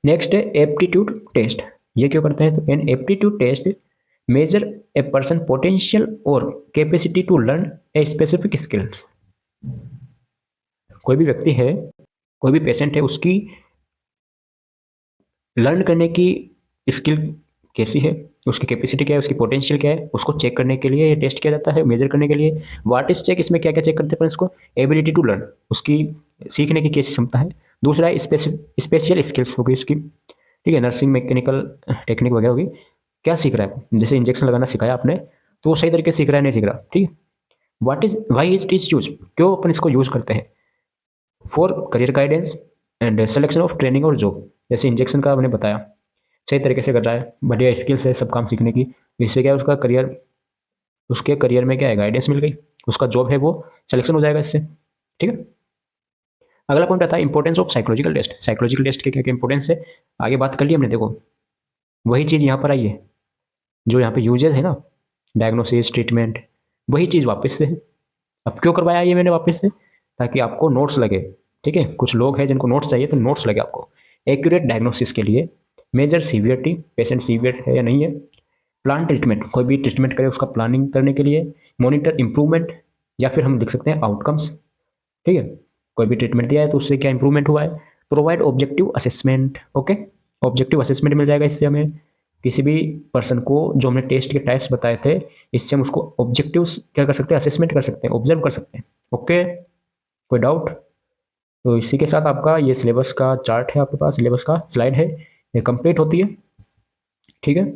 नेक्स्ट है एप्टीट्यूड टेस्ट। ये क्यों करते हैं, तो an aptitude test measure a person potential और capacity to learn a specific skills. कोई भी व्यक्ति है, कोई भी पेशेंट है, उसकी लर्न करने की स्किल कैसी है, उसकी कैपेसिटी क्या है, उसकी पोटेंशियल क्या है, उसको चेक करने के लिए ये टेस्ट किया जाता है, मेजर करने के लिए। व्हाट इज चेक, इसमें क्या क्या चेक करते हैं इसको, एबिलिटी टू लर्न, उसकी सीखने की कैसी क्षमता है। दूसरा है स्पेशल स्किल्स होगी उसकी, ठीक है, नर्सिंग, मैकेनिकल टेक्निक वगैरह होगी, क्या सीख रहा है, जैसे इंजेक्शन लगाना सिखाया आपने तो वो सही तरीके से सीख रहा है नहीं सीख रहा, ठीक है। What is, why is is use, क्यों अपन इसको यूज करते हैं, for career guidance and selection of training और जॉब। जैसे इंजेक्शन का आपने बताया, सही तरीके से कर रहा है, बढ़िया स्किल्स है सब काम सीखने की, इससे क्या है उसका करियर, उसके करियर में क्या है, गाइडेंस मिल गई, उसका जॉब है वो सिलेक्शन हो जाएगा इससे, ठीक है। अगला पॉइंट आता है importance of psychological test. Psychological test के क्या क्या इंपॉर्टेंस है, आगे बात कर ली हमने, देखो वही चीज़ यहाँ पर आई है, जो यहाँ पे यूजेज है ना, डायग्नोसिस, ट्रीटमेंट, वही चीज़ वापस से है। अब क्यों करवाया ये मैंने वापस से, ताकि आपको नोट्स लगे, ठीक है। कुछ लोग हैं जिनको नोट्स चाहिए, तो नोट्स लगे आपको एक्यूरेट डायग्नोसिस के लिए, मेजर सीवियरिटी, पेशेंट सीवियर है या नहीं है, प्लान ट्रीटमेंट, कोई भी ट्रीटमेंट करे उसका प्लानिंग करने के लिए, मॉनिटर इंप्रूवमेंट, या फिर हम लिख सकते हैं आउटकम्स, ठीक है। कोई भी ट्रीटमेंट दिया है तो उससे क्या इंप्रूवमेंट हुआ है, provide objective assessment, okay, objective assessment मिल जाएगा इससे हमें, किसी भी पर्सन को जो हमने टेस्ट के टाइप्स बताए थे, इससे हम उसको ऑब्जेक्टिव क्या कर सकते हैं, असेसमेंट कर सकते हैं, ऑब्जर्व कर सकते हैं, ओके। कोई डाउट, तो इसी के साथ आपका ये सिलेबस का चार्ट है, आपके पास सिलेबस का स्लाइड है, ये कंप्लीट होती है, ठीक है।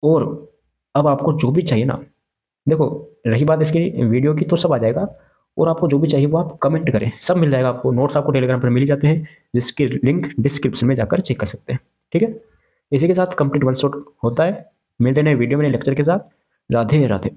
और अब आपको जो भी चाहिए ना, देखो रही बात इसकी वीडियो की, तो सब आ जाएगा, और आपको जो भी चाहिए वो आप कमेंट करें, सब मिल जाएगा आपको, नोट्स आपको टेलीग्राम पर मिल जाते हैं, जिसके लिंक डिस्क्रिप्शन में जाकर चेक कर सकते हैं, ठीक है। इसी के साथ कंप्लीट वन शॉट होता है, मिलते हैं नए वीडियो में, नए लेक्चर के साथ। राधे राधे।